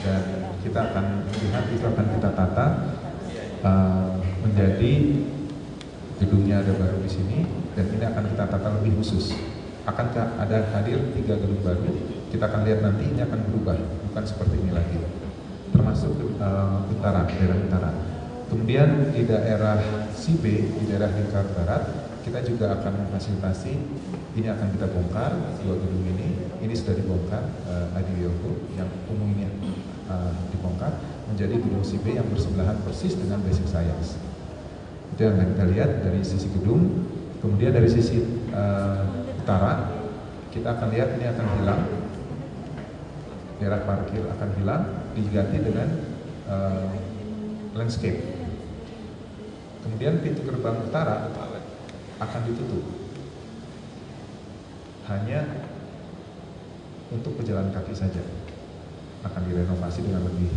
dan kita akan lihat itu akan kita tata menjadi gedungnya ada baru di sini, dan ini akan kita tata lebih khusus. Akan ada hadir 3 gedung baru, kita akan lihat nanti ini akan berubah, bukan seperti ini lagi. Termasuk utara, daerah utara. Kemudian di daerah CB, di daerah Lingkar Barat, kita juga akan memfasilitasi, ini akan kita bongkar 2 gedung ini sudah dibongkar Adi Yogo yang umum ini dibongkar. menjadi gedung C B yang bersebelahan persis dengan Basic Science. Itu yang kita lihat dari sisi gedung. Kemudian dari sisi utara, kita akan lihat ini akan hilang, daerah parkir akan hilang, diganti dengan landscape. Kemudian pintu gerbang utara akan ditutup, hanya untuk pejalan kaki saja. Akan direnovasi dengan lebih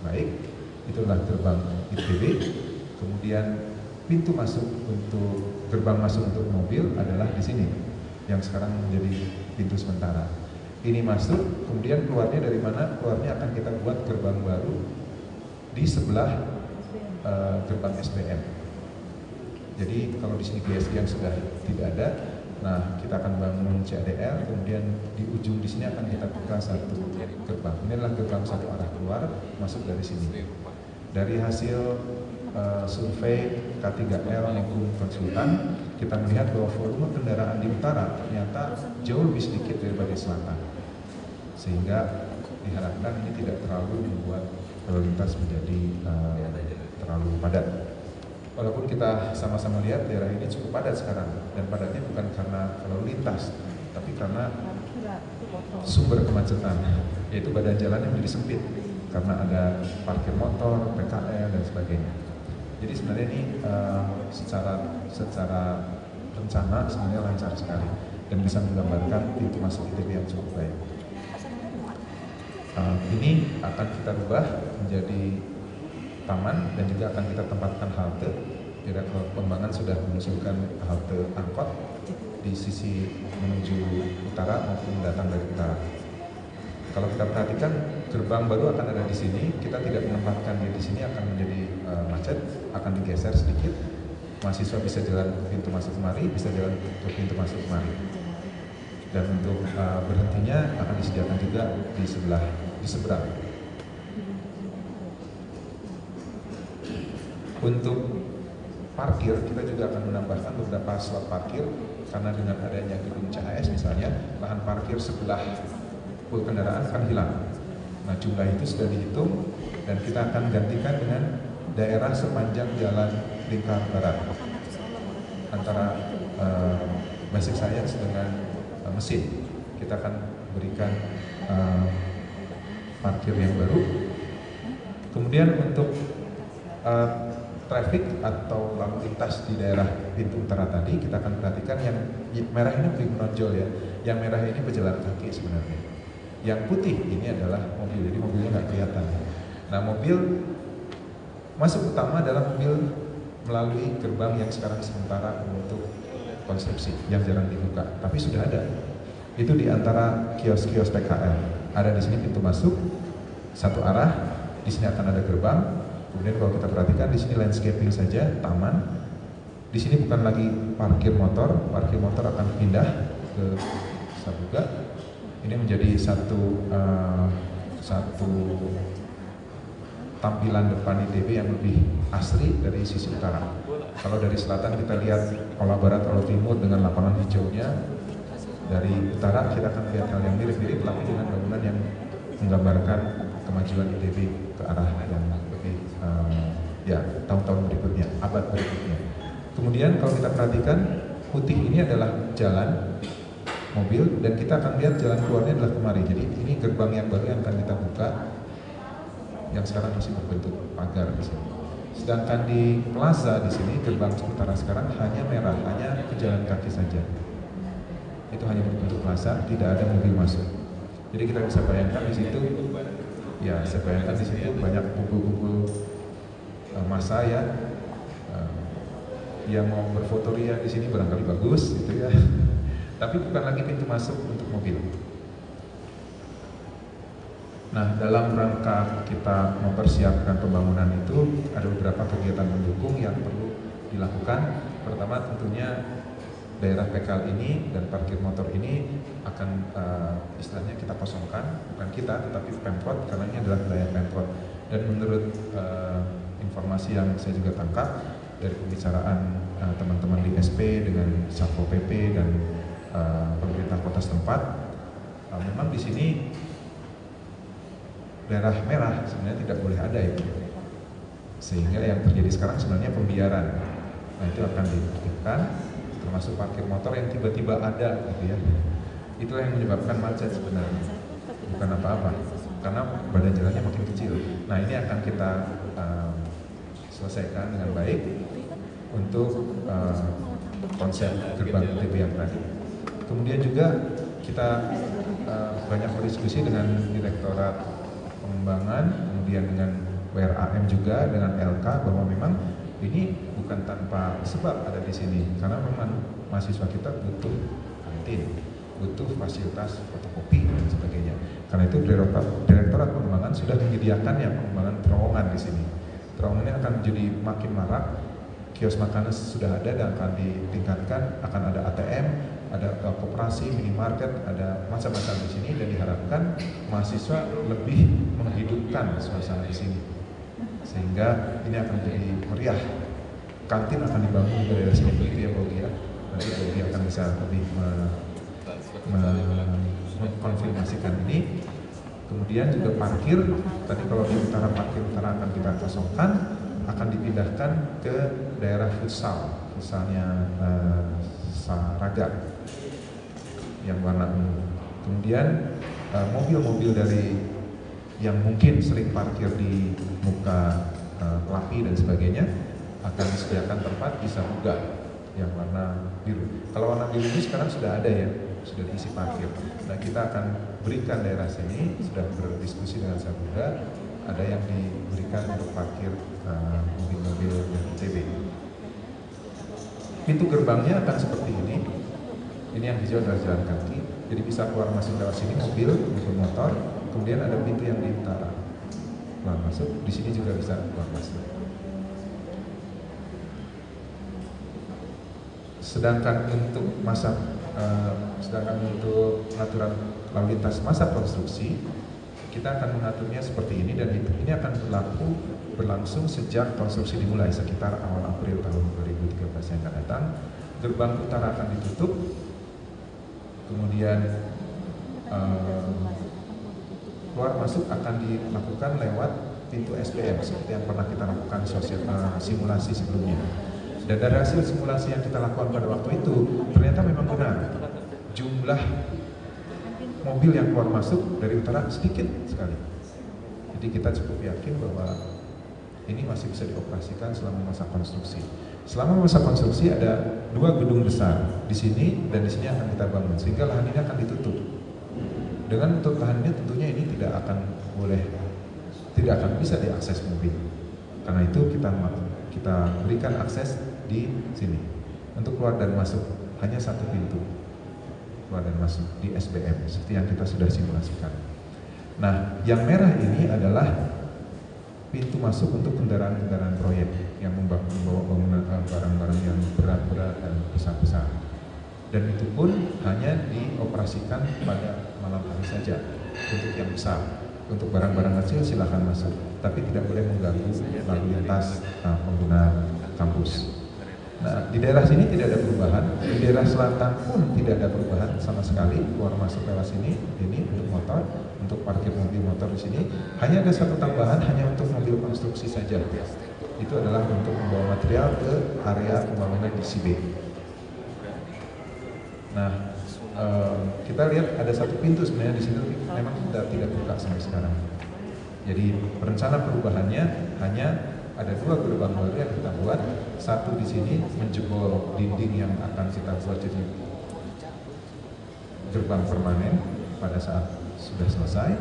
baik. Itulah gerbang ITB. Kemudian pintu masuk untuk gerbang masuk untuk mobil adalah di sini, yang sekarang menjadi pintu sementara. Ini masuk, kemudian keluarnya dari mana? Keluarnya akan kita buat gerbang baru di sebelah gerbang SPM. Jadi kalau di sini GSG yang sudah tidak ada, nah kita akan bangun CADL, kemudian di ujung di sini akan kita buka satu gerbang. Ini adalah gerbang satu arah keluar masuk dari sini. Dari hasil survei K3L maupun konsultan, kita melihat bahwa volume kendaraan di utara ternyata jauh lebih sedikit daripada di selatan, sehingga diharapkan ini tidak terlalu membuat lalu lintas menjadi terlalu padat. Walaupun kita sama-sama lihat daerah ini cukup padat sekarang, dan padatnya bukan karena lalu lintas, tapi karena sumber kemacetan, yaitu badan jalannya menjadi sempit karena ada parkir motor, PKL dan sebagainya. Jadi sebenarnya ini secara rencana sebenarnya lancar sekali dan bisa menggambarkan pintu masuk ITB yang cukup baik. Ini akan kita rubah menjadi taman dan juga akan kita tempatkan halte. Direktur Pengembangan sudah mengusulkan halte angkot di sisi menuju utara maupun datang dari utara. Kalau kita perhatikan, gerbang baru akan ada di sini. Kita tidak menempatkan dia di sini, akan menjadi macet, akan digeser sedikit. Mahasiswa bisa jalan ke pintu masuk kemari, bisa jalan ke pintu masuk kemari. Dan untuk berhentinya akan disediakan juga di seberang. Untuk parkir, kita juga akan menambahkan beberapa slot parkir, karena dengan adanya gedung CHS misalnya, lahan parkir sebelah pool kendaraan akan hilang. Nah, jumlah itu sudah dihitung dan kita akan gantikan dengan daerah sepanjang jalan Lingkar Barat antara Basic Science dengan mesin. Kita akan berikan parkir yang baru. Kemudian untuk traffic atau lalu lintas di daerah pintu utara tadi, kita akan perhatikan yang merah ini lebih menonjol ya. Yang merah ini pejalan kaki sebenarnya. Yang putih ini adalah mobil, jadi mobilnya nggak kelihatan. Nah, mobil masuk utama adalah mobil melalui gerbang yang sekarang sementara untuk konstruksi, yang jarang dibuka, tapi sudah ada. Itu di antara kios-kios PKL. Ada di sini pintu masuk satu arah, di sini akan ada gerbang. Kemudian kalau kita perhatikan di sini landscaping saja, taman. Di sini bukan lagi parkir motor akan pindah ke Sabuga. Ini menjadi satu tampilan depan ITB yang lebih asri dari sisi utara. Kalau dari selatan kita lihat olah barat, olah timur dengan lapangan hijaunya. Dari utara kita akan lihat hal yang mirip-mirip, tapi dengan bangunan yang menggambarkan kemajuan ITB ke arah yang lebih tahun-tahun berikutnya, abad berikutnya. Kemudian kalau kita perhatikan, putih ini adalah jalan mobil dan kita akan lihat jalan keluarnya adalah kemari. Jadi ini gerbang yang baru yang akan kita buka, yang sekarang masih berbentuk pagar di sini. Sedangkan di plaza di sini gerbang utara sekarang hanya merah, hanya pejalan kaki saja. Itu hanya berbentuk plaza, tidak ada mobil masuk. Jadi kita bisa bayangkan di situ, ya saya bayangkan di situ banyak kumpul-kumpul massa ya, yang mau berfotoria di sini barangkali bagus, gitu ya. Tapi bukan lagi pintu masuk untuk mobil. Nah, dalam rangka kita mempersiapkan pembangunan itu ada beberapa kegiatan mendukung yang perlu dilakukan. Pertama tentunya daerah PKL ini dan parkir motor ini akan istilahnya kita kosongkan, bukan kita tetapi Pemprov, karena ini adalah wilayah Pemprov. Dan menurut informasi yang saya juga tangkap dari pembicaraan teman-teman di SP dengan Satpol PP dan pemerintah kota setempat, memang di sini daerah merah sebenarnya tidak boleh ada itu. Sehingga yang terjadi sekarang sebenarnya pembiaran. Nah itu akan ditertibkan, termasuk parkir motor yang tiba-tiba ada gitu ya. Itulah yang menyebabkan macet sebenarnya, bukan apa-apa, karena badan jalannya makin kecil. Nah ini akan kita selesaikan dengan baik untuk konsep gerbang UTB yang tadi. Kemudian juga kita banyak berdiskusi dengan Direktorat Pengembangan, kemudian dengan WRAM juga, dengan LK, bahwa memang ini bukan tanpa sebab ada di sini, karena memang mahasiswa kita butuh kantin, butuh fasilitas fotokopi dan sebagainya. Karena itu Direktorat Pengembangan sudah menyediakan ya pengembangan terowongan di sini. Terowongan ini akan menjadi makin marak. Kios makanan sudah ada dan akan ditingkatkan, akan ada ATM, ada koperasi, minimarket, ada macam-macam di sini, dan diharapkan mahasiswa lebih menghidupkan suasana di sini, sehingga ini akan menjadi meriah. Kantin akan dibangun di daerah sini begitu ya Bogi ya. Nanti Bogi akan bisa lebih mengkonfirmasikan ini. Kemudian juga parkir, tadi kalau di utara, parkir utara akan kita kosongkan, akan dipindahkan ke daerah futsalnya Saraga yang warna ungu. Kemudian mobil-mobil dari yang mungkin sering parkir di muka Pelapi dan sebagainya akan disediakan tempat bisa buka yang warna biru. Kalau warna biru ini sekarang sudah ada ya, sudah diisi parkir. Nah kita akan berikan daerah sini, sudah berdiskusi dengan Sabuga, ada yang diberikan untuk parkir mobil-mobil dari ITB. Pintu gerbangnya akan seperti ini. Ini yang hijau adalah jalan kaki, jadi bisa keluar masuk lewat sini mobil motor. Kemudian ada pintu yang di utara, keluar masuk. Di sini juga bisa keluar masuk. Sedangkan untuk pengaturan lalu lintas masa konstruksi, kita akan mengaturnya seperti ini, dan ini akan berlangsung sejak konstruksi dimulai sekitar awal April tahun 2013 yang akan datang. Gerbang utara akan ditutup, kemudian keluar masuk akan dilakukan lewat pintu SPM seperti yang pernah kita lakukan simulasi sebelumnya. Dan dari hasil simulasi yang kita lakukan pada waktu itu, ternyata memang benar, jumlah mobil yang keluar masuk dari utara sedikit sekali. Jadi kita cukup yakin bahwa ini masih bisa dioperasikan selama masa konstruksi. Selama masa konstruksi ada 2 gedung besar di sini dan di sini akan kita bangun, sehingga lahan ini akan ditutup. Dengan untuk lahan ini tentunya ini tidak akan bisa diakses mobil. Karena itu kita berikan akses di sini. Untuk keluar dan masuk hanya satu pintu, keluar dan masuk di SBM seperti yang kita sudah simulasikan. Nah, yang merah ini adalah pintu masuk untuk kendaraan-kendaraan proyek yang membawa bangunan barang-barang yang berat-berat dan besar-besar. Dan itu pun hanya dioperasikan pada malam hari saja untuk yang besar. Untuk barang-barang kecil silakan masuk, tapi tidak boleh mengganggu lalu lintas pengguna kampus. Nah, di daerah sini tidak ada perubahan, di daerah selatan pun tidak ada perubahan sama sekali. Keluar masuk lewat sini, ini untuk motor, untuk parkir mobil motor di sini. Hanya ada satu tambahan, hanya untuk mobil konstruksi saja. Itu adalah untuk membawa material ke area pembangunan di CB. Nah, kita lihat ada satu pintu sebenarnya di sini, memang sudah tidak buka sampai sekarang. Jadi rencana perubahannya hanya ada 2 gerbang baru yang kita buat. Satu di sini menjebol dinding yang akan kita buat jadi gerbang permanen pada saat sudah selesai.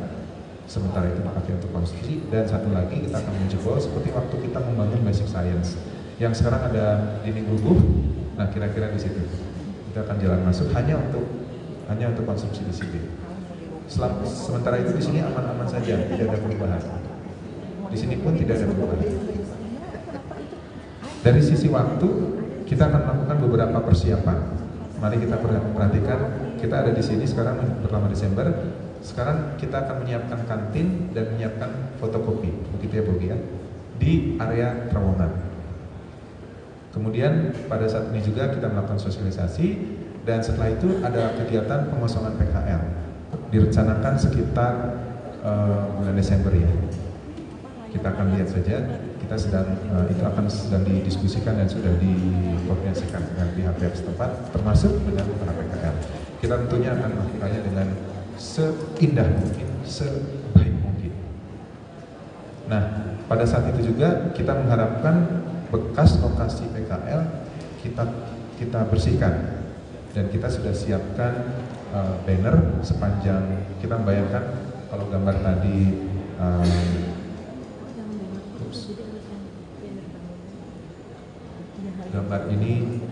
Sementara itu dipakai untuk konstruksi. Dan satu lagi kita akan menjebol seperti waktu kita membangun basic science. Yang sekarang ada dinding rubuh. Nah kira-kira di situ kita akan jalan masuk hanya untuk konstruksi di sini. Sementara itu di sini aman-aman saja, tidak ada perubahan. Di sini pun tidak ada perubahan. Dari sisi waktu, kita akan melakukan beberapa persiapan. Mari kita perhatikan, kita ada di sini sekarang pertama Desember. Sekarang kita akan menyiapkan kantin dan menyiapkan fotokopi, begitu ya Bogi ya, di area terowongan. Kemudian pada saat ini juga kita melakukan sosialisasi, dan setelah itu ada kegiatan pengosongan PKL. Direncanakan sekitar bulan Desember ya. Kita akan lihat saja. Kita itu akan sedang didiskusikan dan sudah dikoordinasikan dengan pihak-pihak setempat, termasuk dengan para PKL. Kita tentunya akan melakukannya dengan seindah mungkin, sebaik mungkin. Nah, pada saat itu juga kita mengharapkan bekas lokasi PKL kita bersihkan, dan kita sudah siapkan banner sepanjang, kita membayangkan kalau gambar tadi gambar ini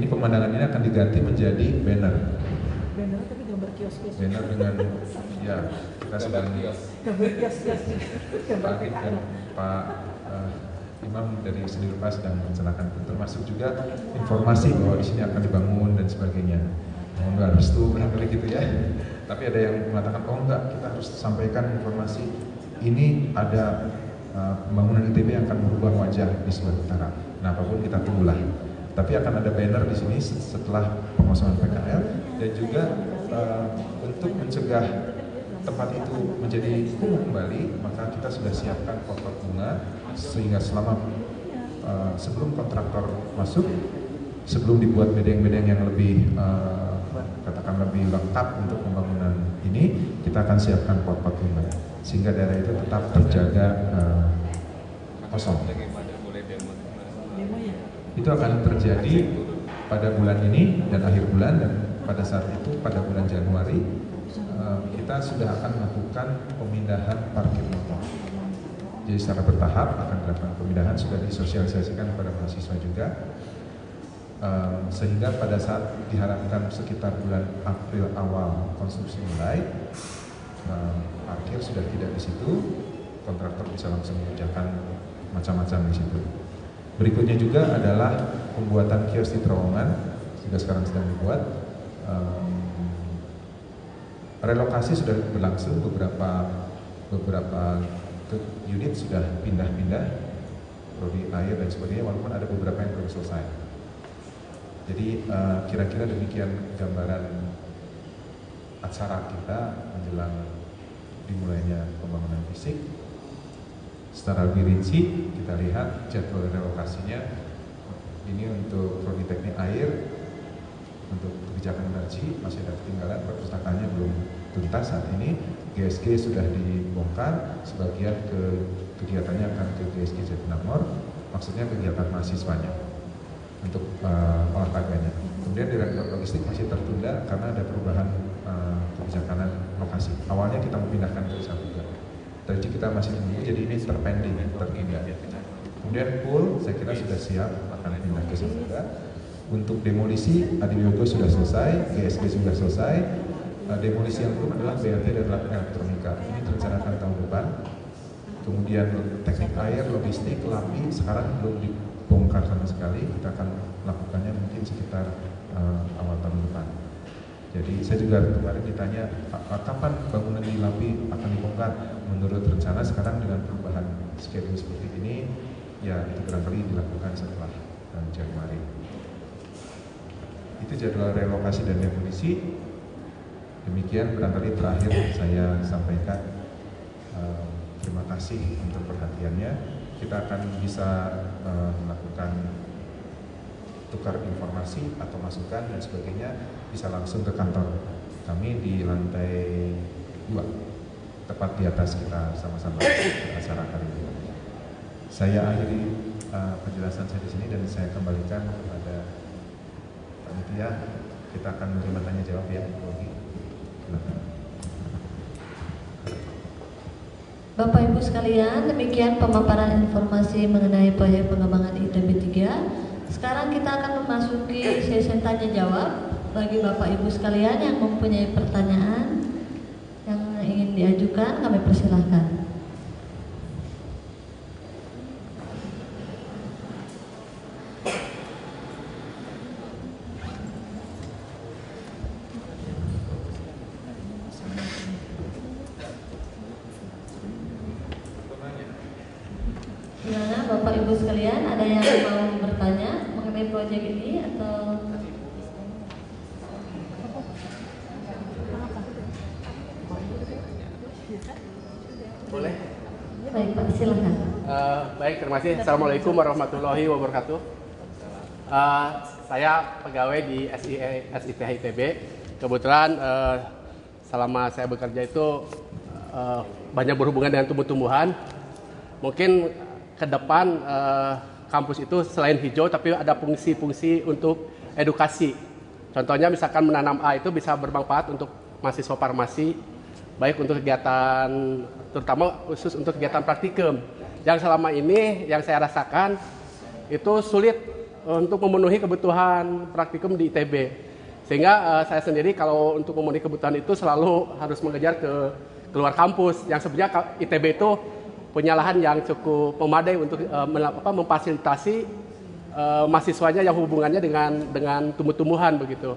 pemandangan ini akan diganti menjadi banner tapi gambar kios-kios. Banner dengan ya kita sedang Gambar kios-kios. Gambar Pak PKL. Imam dari Seni Rupa sedang merencanakan, termasuk juga informasi bahwa di sini akan dibangun dan sebagainya. Mohon restu barangkali gitu ya. Tapi ada yang mengatakan enggak, kita harus sampaikan informasi ini ada pembangunan ITB yang akan merubah wajah di Sulawesi Utara. Nah, apapun kita tunggulah. Tapi akan ada banner di sini setelah pengosongan PKL, dan juga untuk mencegah tempat itu menjadi kumuh kembali, maka kita sudah siapkan pot-pot bunga sehingga selama sebelum kontraktor masuk, sebelum dibuat bedeng-bedeng yang lebih katakan lebih lengkap untuk pembangunan ini, kita akan siapkan pot-pot bunga sehingga daerah itu tetap terjaga kosong. Itu akan terjadi pada bulan ini dan akhir bulan, dan pada saat itu pada bulan Januari kita sudah akan melakukan pemindahan parkir motor. Jadi secara bertahap akan dilakukan pemindahan, sudah disosialisasikan kepada mahasiswa juga, sehingga pada saat diharapkan sekitar bulan April awal konstruksi mulai, parkir sudah tidak di situ, kontraktor bisa langsung mengerjakan macam-macam di situ. Berikutnya juga adalah pembuatan kios di terowongan, juga sekarang sedang dibuat. Relokasi sudah berlangsung, beberapa unit sudah pindah-pindah, prodi air dan sebagainya, walaupun ada beberapa yang belum selesai. Jadi kira-kira demikian gambaran acara kita menjelang dimulainya pembangunan fisik. Secara lebih rinci kita lihat jadwal relokasinya. Ini untuk prodi teknik air, untuk kebijakan energi masih ada ketinggalan, perpustakaannya belum tuntas saat ini. GSG sudah dibongkar, sebagian kegiatannya akan ke GSG Jatinangor, maksudnya kegiatan mahasiswanya untuk olahraganya. Kemudian di logistik masih tertunda karena ada perubahan kebijakan lokasi. Awalnya kita memindahkan ke Sabuga, jadi kita masih menunggu, jadi ini terpending, tertunda. Kemudian pool saya kira sudah siap akan pindah ke Sabuga. Untuk demolisi Adiwiyogo sudah selesai, GSG sudah selesai. Demolisi yang belum adalah BLT dan lab elektronika. Ini direncanakan tahun depan. Kemudian teknik air, logistik, LAPI sekarang belum dibongkar sama sekali. Kita akan lakukannya mungkin sekitar awal tahun depan. Jadi saya juga kemarin ditanya kapan bangunan di LAPI akan dibongkar. Menurut rencana sekarang dengan perubahan schedule seperti ini, ya itu barangkali dilakukan setelah Januari. Itu jadwal relokasi dan demolisi. Demikian barangkali terakhir saya sampaikan. Terima kasih untuk perhatiannya. Kita akan bisa melakukan tukar informasi atau masukan dan sebagainya, bisa langsung ke kantor kami di lantai 2, tepat di atas kita sama-sama acara hari ini. Saya akhiri penjelasan saya di sini dan saya kembalikan kepada panitia. Kita akan menerima tanya jawab ya, Bogi. Bapak Ibu sekalian, demikian pemaparan informasi mengenai proyek pengembangan ITB 3. Sekarang kita akan memasuki sesi tanya jawab. Bagi Bapak Ibu sekalian yang mempunyai pertanyaan yang ingin diajukan, kami persilahkan. Gimana Bapak Ibu sekalian, ada yang mau bertanya mengenai proyek ini atau Boleh? Baik Pak, silakan. Baik, terima kasih. Assalamualaikum warahmatullahi wabarakatuh. Saya pegawai di SITH ITB. Kebetulan selama saya bekerja itu banyak berhubungan dengan tumbuh-tumbuhan. Mungkin ke depan kampus itu selain hijau tapi ada fungsi-fungsi untuk edukasi. Contohnya misalkan menanam A itu bisa bermanfaat untuk mahasiswa farmasi, baik untuk kegiatan, terutama khusus untuk kegiatan praktikum. Yang selama ini yang saya rasakan itu sulit untuk memenuhi kebutuhan praktikum di ITB. Sehingga saya sendiri kalau untuk memenuhi kebutuhan itu selalu harus mengejar ke keluar kampus. Yang sebenarnya ITB itu punya lahan yang cukup memadai untuk memfasilitasi mahasiswanya yang hubungannya dengan tumbuh-tumbuhan begitu.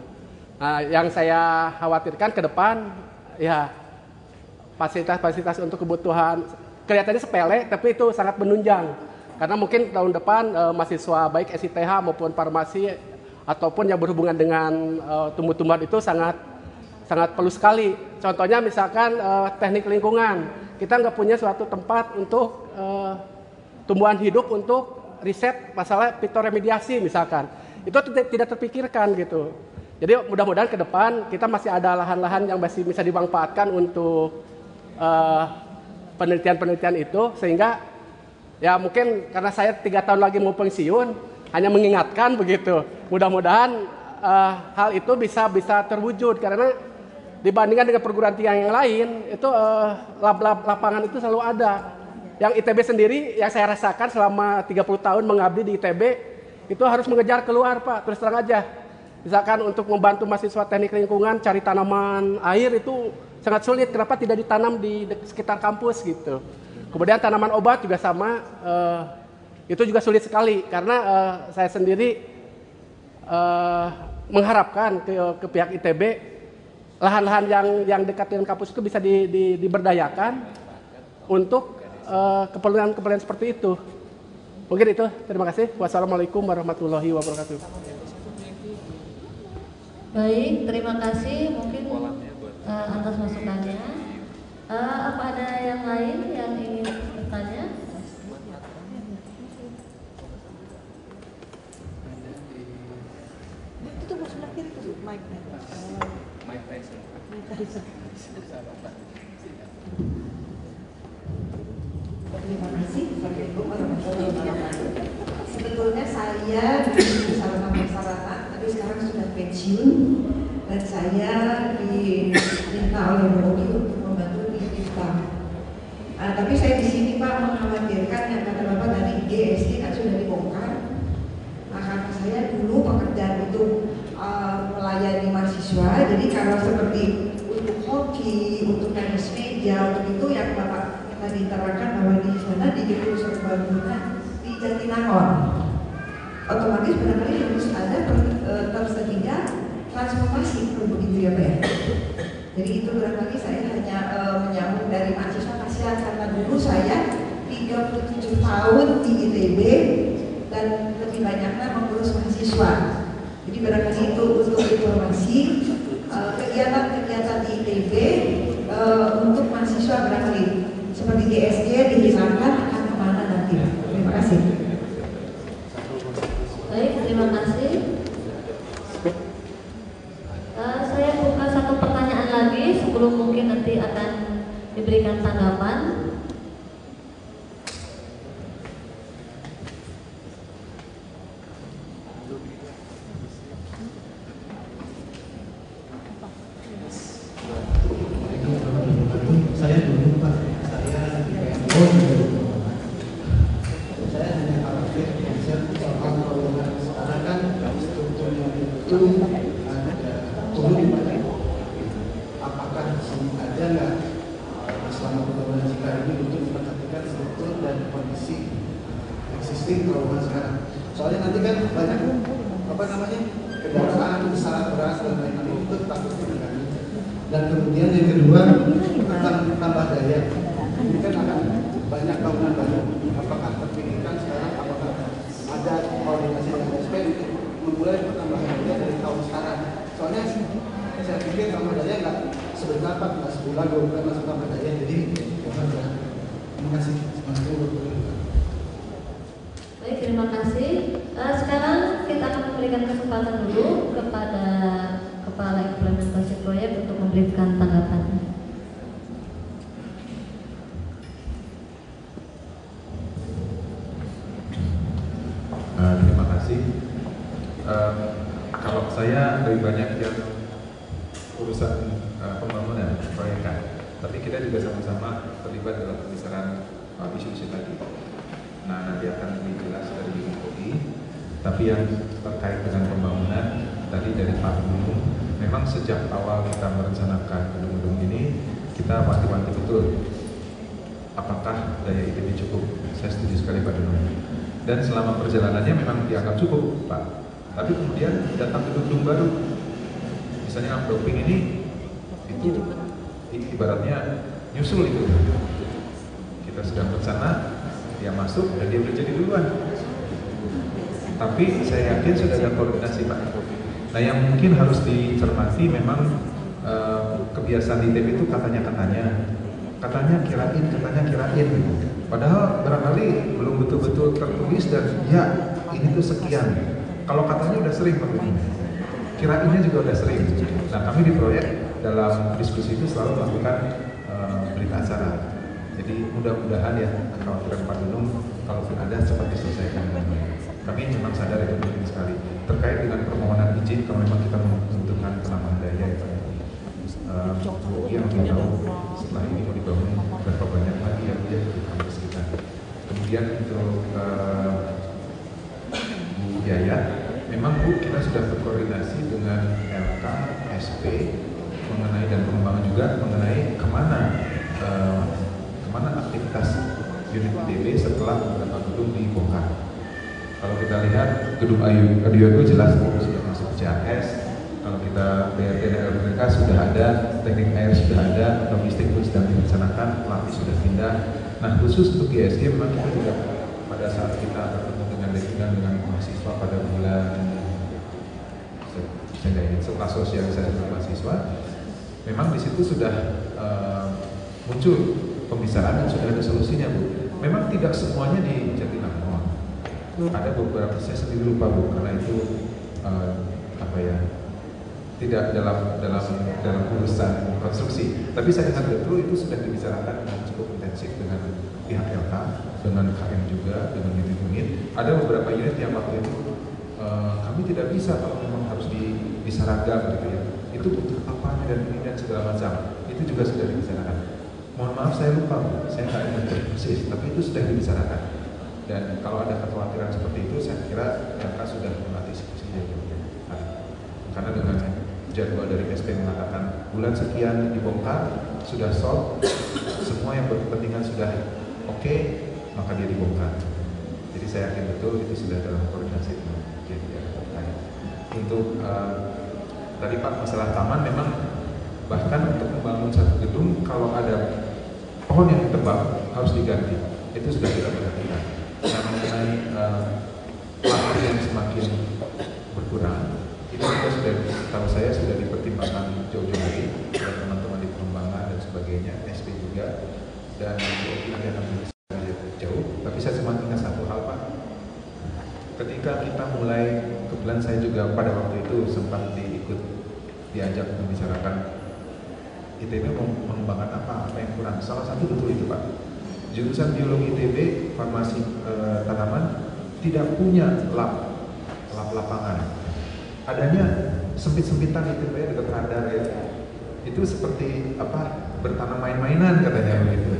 Nah, yang saya khawatirkan ke depan ya fasilitas-fasilitas untuk kebutuhan kelihatannya sepele tapi itu sangat menunjang. Karena mungkin tahun depan mahasiswa baik SITH maupun farmasi ataupun yang berhubungan dengan tumbuh-tumbuhan itu sangat perlu sekali. Contohnya misalkan teknik lingkungan, kita nggak punya suatu tempat untuk tumbuhan hidup untuk riset masalah fitoremediasi misalkan. Itu tidak terpikirkan gitu. Jadi mudah-mudahan ke depan kita masih ada lahan-lahan yang masih bisa dimanfaatkan untuk penelitian-penelitian itu sehingga ya mungkin karena saya 3 tahun lagi mau pensiun, hanya mengingatkan begitu. Mudah-mudahan hal itu bisa terwujud karena dibandingkan dengan perguruan tinggi yang lain itu lapangan itu selalu ada. Yang ITB sendiri yang saya rasakan selama 30 tahun mengabdi di ITB itu harus mengejar keluar Pak, terus terang aja. Misalkan untuk membantu mahasiswa teknik lingkungan cari tanaman air itu sangat sulit. Kenapa tidak ditanam di sekitar kampus gitu? Kemudian tanaman obat juga sama, itu juga sulit sekali karena saya sendiri mengharapkan ke pihak ITB lahan-lahan yang dekat dengan kampus itu bisa diberdayakan untuk keperluan seperti itu. Mungkin itu. Terima kasih. Wassalamualaikum warahmatullahi wabarakatuh. Baik, terima kasih mungkin atas masukannya. Apa ada yang lain yang ingin bertanya? Itu tuh sebelah kiri tuh mic-nya. Mike Tyson. Terima kasih. Assalamualaikum warahmatullahi wabarakatuh. Sebetulnya saya di Sarana Prasarana, tapi sekarang sudah pensiun dan saya diminta oleh Bobi untuk membantu di kita. Tapi saya di sini Pak mengkhawatirkan yang kata Bapak dari GSD kan sudah dibongkar. Karena saya dulu pekerjaan itu melayani mahasiswa, jadi kalau seperti untuk hoki, untuk tenis meja, untuk itu yang Bapak tadi terangkan bahwa di sana di Gedung Serbaguna di Jatinangor otomatis barangkali harus ada tersedia transformasi begitu ya Pak ya. Jadi itu barangkali saya hanya menyambung dari mahasiswa kasihan karena dulu saya 37 tahun di ITB dan lebih banyaknya mengurus mahasiswa. Jadi barangkali itu untuk informasi kegiatan-kegiatan di ITB untuk mahasiswa barangkali seperti GSD dihilangkan akan kemana nanti? Terima kasih. Baik, terima kasih. Saya buka satu pertanyaan lagi sebelum mungkin nanti akan diberikan tanggapan. Saya dulu Pak, saya hanya khawatir konsep soal perlindungan karena kan strukturnya itu ada turun pada apakah ada nggak selama pertemuan jika ini untuk memperhatikan struktur dan kondisi existing terowongan sekarang. Soalnya nanti kan banyak kendaraan besar beras dan lain-lain itu takutnya mengganggu. Dan kemudian yang kedua tentang tambah daya, ini kan akan banyak bangunan baru. Apakah terpikirkan sekarang apakah ada koordinasi dengan SP untuk memulai pertambahan daya dari tahun sekarang? Soalnya saya pikir tambah daya nggak sebentar Pak, nggak sebulan 2 bulan langsung tambah daya. Jadi Terima kasih. Baik, terima kasih. Sekarang kita akan memberikan kesempatan dulu kepada Kepala Implementasi Proyek untuk memberikan tanggapannya. Terima kasih. Kalau saya lebih banyak yang urusan pembangunan proyekan, tapi kita juga sama-sama terlibat dalam pembicaraan isu-isu tadi. Nah, nanti akan lebih jelas dari Jokowi. Tapi yang terkait dengan pembangunan tadi dari Pak Gunung, memang sejak awal kita merencanakan gedung-gedung ini, kita wanti-wanti betul apakah daya ITB cukup. Saya setuju sekali Pak Gunung. Dan selama perjalanannya memang dianggap cukup, Pak. Tapi kemudian datang gedung-gedung baru. Misalnya Updoping ini, itu ibaratnya nyusul itu. Kita sedang berencana, dia masuk dan dia berjadi duluan. Tapi saya yakin sudah ada koordinasi Pak. Nah yang mungkin harus dicermati memang kebiasaan di ITB itu katanya kirain gitu. Padahal barangkali belum betul-betul tertulis dan ya ini tuh sekian. Kalau katanya udah sering Pak, kirainnya juga udah sering. Nah kami di proyek dalam diskusi itu selalu melakukan berita acara. Jadi mudah-mudahan ya kekhawatiran Pak Gunung kalaupun ada cepat diselesaikan dengan baik. Kami memang sadar itu penting sekali. Terkait dengan permohonan izin kalau memang kita membutuhkan penambahan daya ya Pak. Yang kita tahu setelah ini mau dibangun berapa banyak lagi yang dia di kampus kita. Kemudian untuk Bu Yaya, memang Bu kita sudah berkoordinasi dengan LK, SP mengenai dan pengembangan juga mengenai kemana aktivitas unit ITB setelah beberapa gedung dibongkar. Kalau kita lihat gedung audio itu jelas sudah masuk CAS. Kalau kita BRT dan LPK sudah ada, teknik air sudah ada, logistik pun sedang direncanakan, pelatih sudah pindah. Nah khusus untuk GSG memang kita juga pada saat kita bertemu dengan mahasiswa pada bulan saya nggak ingat setelah sosialisasi dengan mahasiswa, memang di situ sudah muncul pembicaraan dan sudah ada solusinya Bu. Memang tidak semuanya di Jatinangor. Ada beberapa saya sendiri lupa Bu karena itu tidak dalam urusan konstruksi. Tapi saya ingat betul itu sudah dibicarakan dengan cukup intensif dengan pihak LK, dengan KM juga, dengan unit-unit. Ada beberapa unit yang waktu itu kami tidak bisa kalau memang harus bisa ragam gitu ya. Itu butuh apa dan ini dan segala macam. Itu juga sudah dibicarakan. Mohon maaf saya lupa, saya nggak ingat persis, tapi itu sudah dibicarakan. Dan kalau ada kekhawatiran seperti itu, saya kira LK sudah mengantisipasinya gitu. Karena dengan jadwal dari SP mengatakan bulan sekian dibongkar, sudah solve, semua yang berkepentingan sudah oke, maka dia dibongkar. Jadi saya yakin betul itu sudah dalam koordinasi dengan JDR. Untuk tadi Pak masalah taman memang bahkan untuk membangun satu gedung kalau ada pohon yang ditebang harus diganti. Itu sudah kita perhatikan. Nah mengenai lahan yang semakin berkurang, itu juga sudah tahu saya sudah dipertimbangkan jauh-jauh hari oleh teman-teman di pengembangan dan sebagainya, SP juga, dan nanti akan jauh. Tapi saya cuma ingat satu hal Pak, ketika kita mulai, kebetulan saya juga pada waktu itu sempat diajak membicarakan ITB mau mengembangkan apa yang kurang. Salah satu betul itu Pak, jurusan biologi ITB farmasi tanaman tidak punya lab lapangan. Adanya sempit-sempitan ITB dekat radar ya. Itu seperti apa, bertanam main-mainan katanya begitu.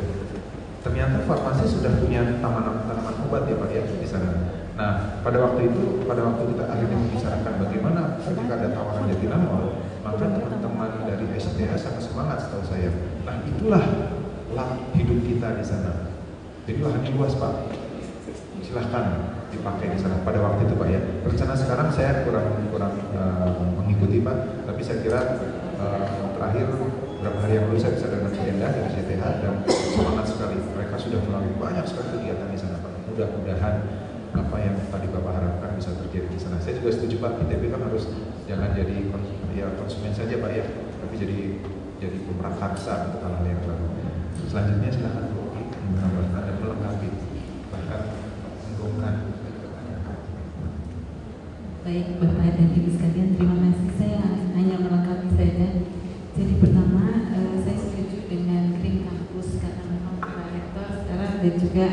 Ternyata farmasi sudah punya tanaman obat ya Pak ya di sana. Nah pada waktu kita akhirnya membicarakan bagaimana ketika ada tawaran Jatinangor, maka teman-teman dari STA sangat semangat setahu saya. Nah itulah lab hidup kita di sana. Jadi lahannya luas Pak, silahkan dipakai di sana pada waktu itu Pak ya. Rencana sekarang saya kurang mengikuti Pak, tapi saya kira terakhir beberapa hari yang lalu saya bisa dengan Endah dari CTH dan semangat sekali. Mereka sudah melalui banyak sekali kegiatan di sana Pak. Mudah-mudahan apa yang tadi Bapak harapkan bisa terjadi di sana. Saya juga setuju Pak, ITB kan harus jangan jadi konsumen saja Pak ya, tapi jadi pemerakarsa untuk hal-hal yang baru. Selanjutnya silakan Bu menambahkan. Bapak dan Ibu sekalian, terima kasih. Saya hanya melengkapi saja. Jadi pertama, saya setuju dengan Green Campus karena memang Pak Rektor sekarang dan juga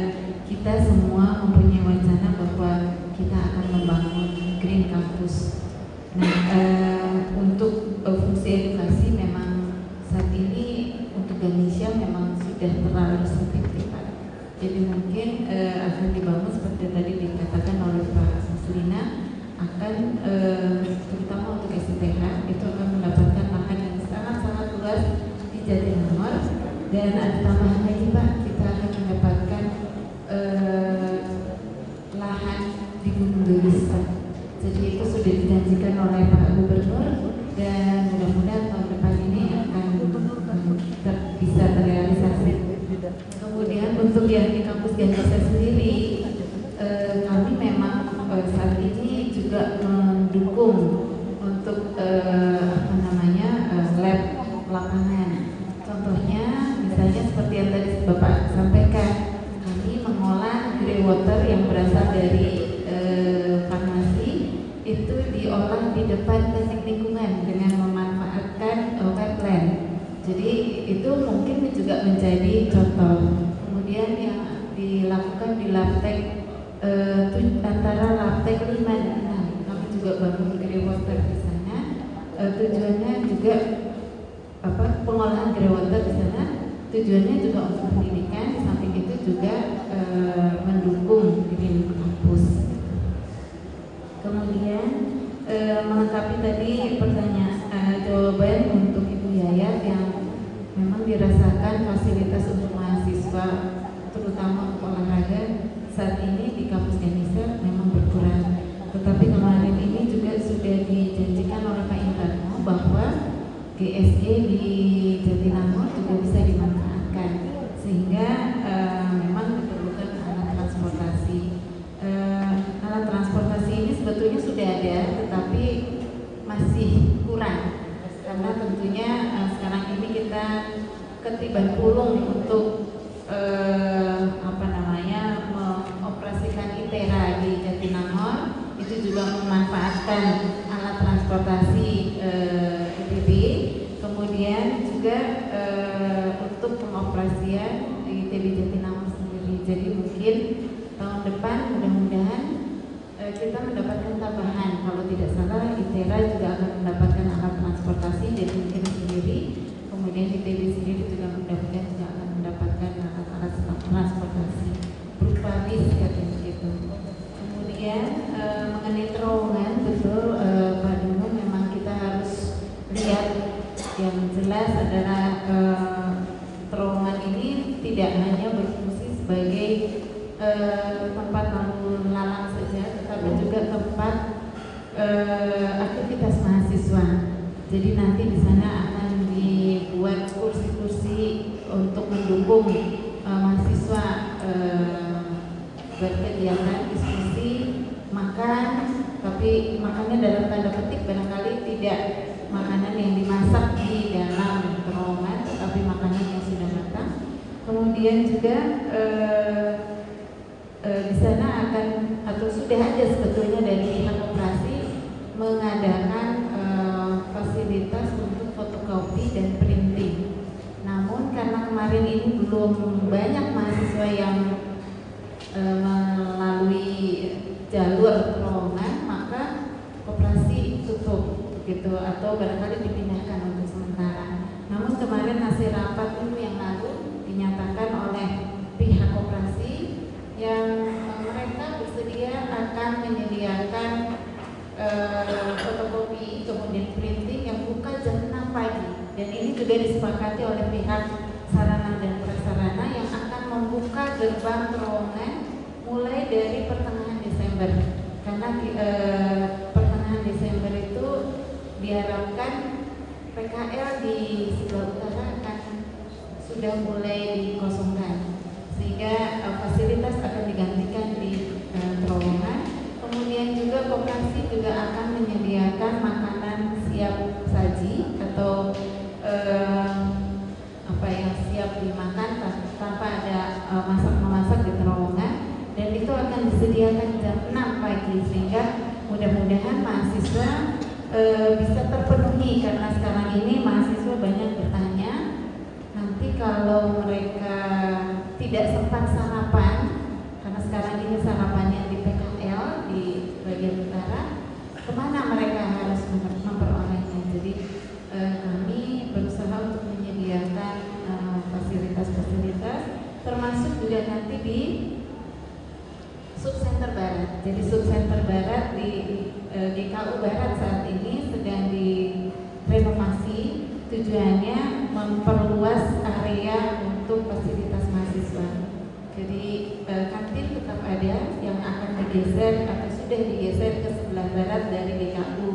kita semua mempunyai wacana bahwa kita akan membangun Green Campus. Nah, untuk fungsi edukasi memang saat ini untuk Ganesha memang sudah terlalu sempit, Pak. Jadi mungkin akan dibangun seperti tadi dikatakan oleh Pak Maslina, akan terutama untuk STH itu akan mendapatkan lahan yang sangat-sangat luas di Jatinangor, dan ada tambahan lagi Pak, kita akan mendapatkan lahan di Gunung Gelis Pak. Jadi itu sudah dijanjikan oleh Pak Gubernur dan mudah-mudahan tahun depan ini akan bisa terrealisasi. Kemudian untuk yang di kampus Ganesha sendiri, kami memang saat ini juga mendukung untuk lab lapangan. Contohnya misalnya seperti yang tadi Bapak sampaikan, kami mengolah grey water yang berasal dari farmasi itu diolah di depan teknik lingkungan dengan memanfaatkan wetland. Jadi itu mungkin juga menjadi contoh. Kemudian yang dilakukan di Labtek antara Labtek 5 dan 6, kami juga bangun grey water di sana. Tujuannya juga pengolahan grey water di sana. Tujuannya juga untuk pendidikan. Di samping itu juga mendukung Green Campus. Kemudian melengkapi tadi pertanyaan jawaban untuk Ibu Yayat yang memang dirasakan fasilitas untuk mahasiswa terutama untuk olahraga saat ini di kampus Ganesha memang berkurang. Tetapi kemarin ini juga sudah dijanjikan oleh Pak Intarno bahwa GSE di Jatinangor juga bisa dimanfaatkan sehingga memang diperlukan alat transportasi. Alat transportasi ini sebetulnya sudah ada, tetapi masih kurang karena tentunya sekarang ini kita ketiban pulung untuk mengoperasikan ITERA di Jatinangor. Itu juga memanfaatkan alat transportasi ITB. Kemudian juga untuk pengoperasian ITB Jatinangor sendiri. Jadi mungkin tahun depan mudah-mudahan kita mendapatkan tambahan. Kalau tidak salah ITERA juga akan mendapatkan alat transportasi dari negeri sendiri. Kemudian ITB sendiri juga mudah-mudahan juga akan mendapatkan alat-alat transportasi berupa bis katanya gitu. Kemudian mengenai terowongan, betul Pak Dungu, memang kita harus lihat yang jelas adalah terowongan ini tidak hanya berfungsi sebagai tempat lalu lalang saja, tetapi juga tempat aktivitas mahasiswa. Jadi nanti di sana akan dibuat kursi-kursi untuk mendukung mahasiswa berkegiatan, diskusi, makan, tapi makannya dalam tanda petik barangkali tidak makanan yang dimasak di dalam terowongan, tetapi makanan yang sudah matang. Kemudian juga di sana akan atau sudah ada sebetulnya dari pihak koperasi mengadakan fasilitas untuk fotokopi dan printing. Namun karena kemarin ini belum banyak mahasiswa yang melalui jalur terowongan, maka koperasi tutup gitu atau barangkali dipindahkan untuk sementara. Namun kemarin hasil rapat minggu yang lalu dinyatakan oleh pihak koperasi yang mereka bersedia akan menyediakan fotokopi kemudian printing yang buka jam 6 pagi, dan ini juga disepakati oleh pihak sarana dan prasarana yang akan membuka gerbang terowongan mulai dari pertengahan Desember, karena pertengahan Desember itu diharapkan PKL di sebelah utara akan sudah mulai dikosongkan sehingga fasilitas akan digantikan di terowongan. Kemudian juga koperasi juga akan menyediakan makanan siap saji atau yang siap dimakan tanpa ada memasak di terowongan, dan itu akan disediakan jam 6 pagi sehingga mudah-mudahan mahasiswa bisa terpenuhi, karena sekarang ini mahasiswa banyak bertanya, nanti kalau mereka tidak sempat sarapan, karena sekarang ini sarapannya di PKL di bagian utara, kemana mereka harus memperolehnya. Jadi kami berusaha untuk menyediakan fasilitas-fasilitas, termasuk juga nanti di subcenter Barat. Jadi subcenter Barat di KU Barat saat ini sedang direnovasi, tujuannya memperluas area untuk fasilitas mahasiswa. Jadi kantin tetap ada, yang akan digeser atau sudah digeser ke sebelah barat dari DKU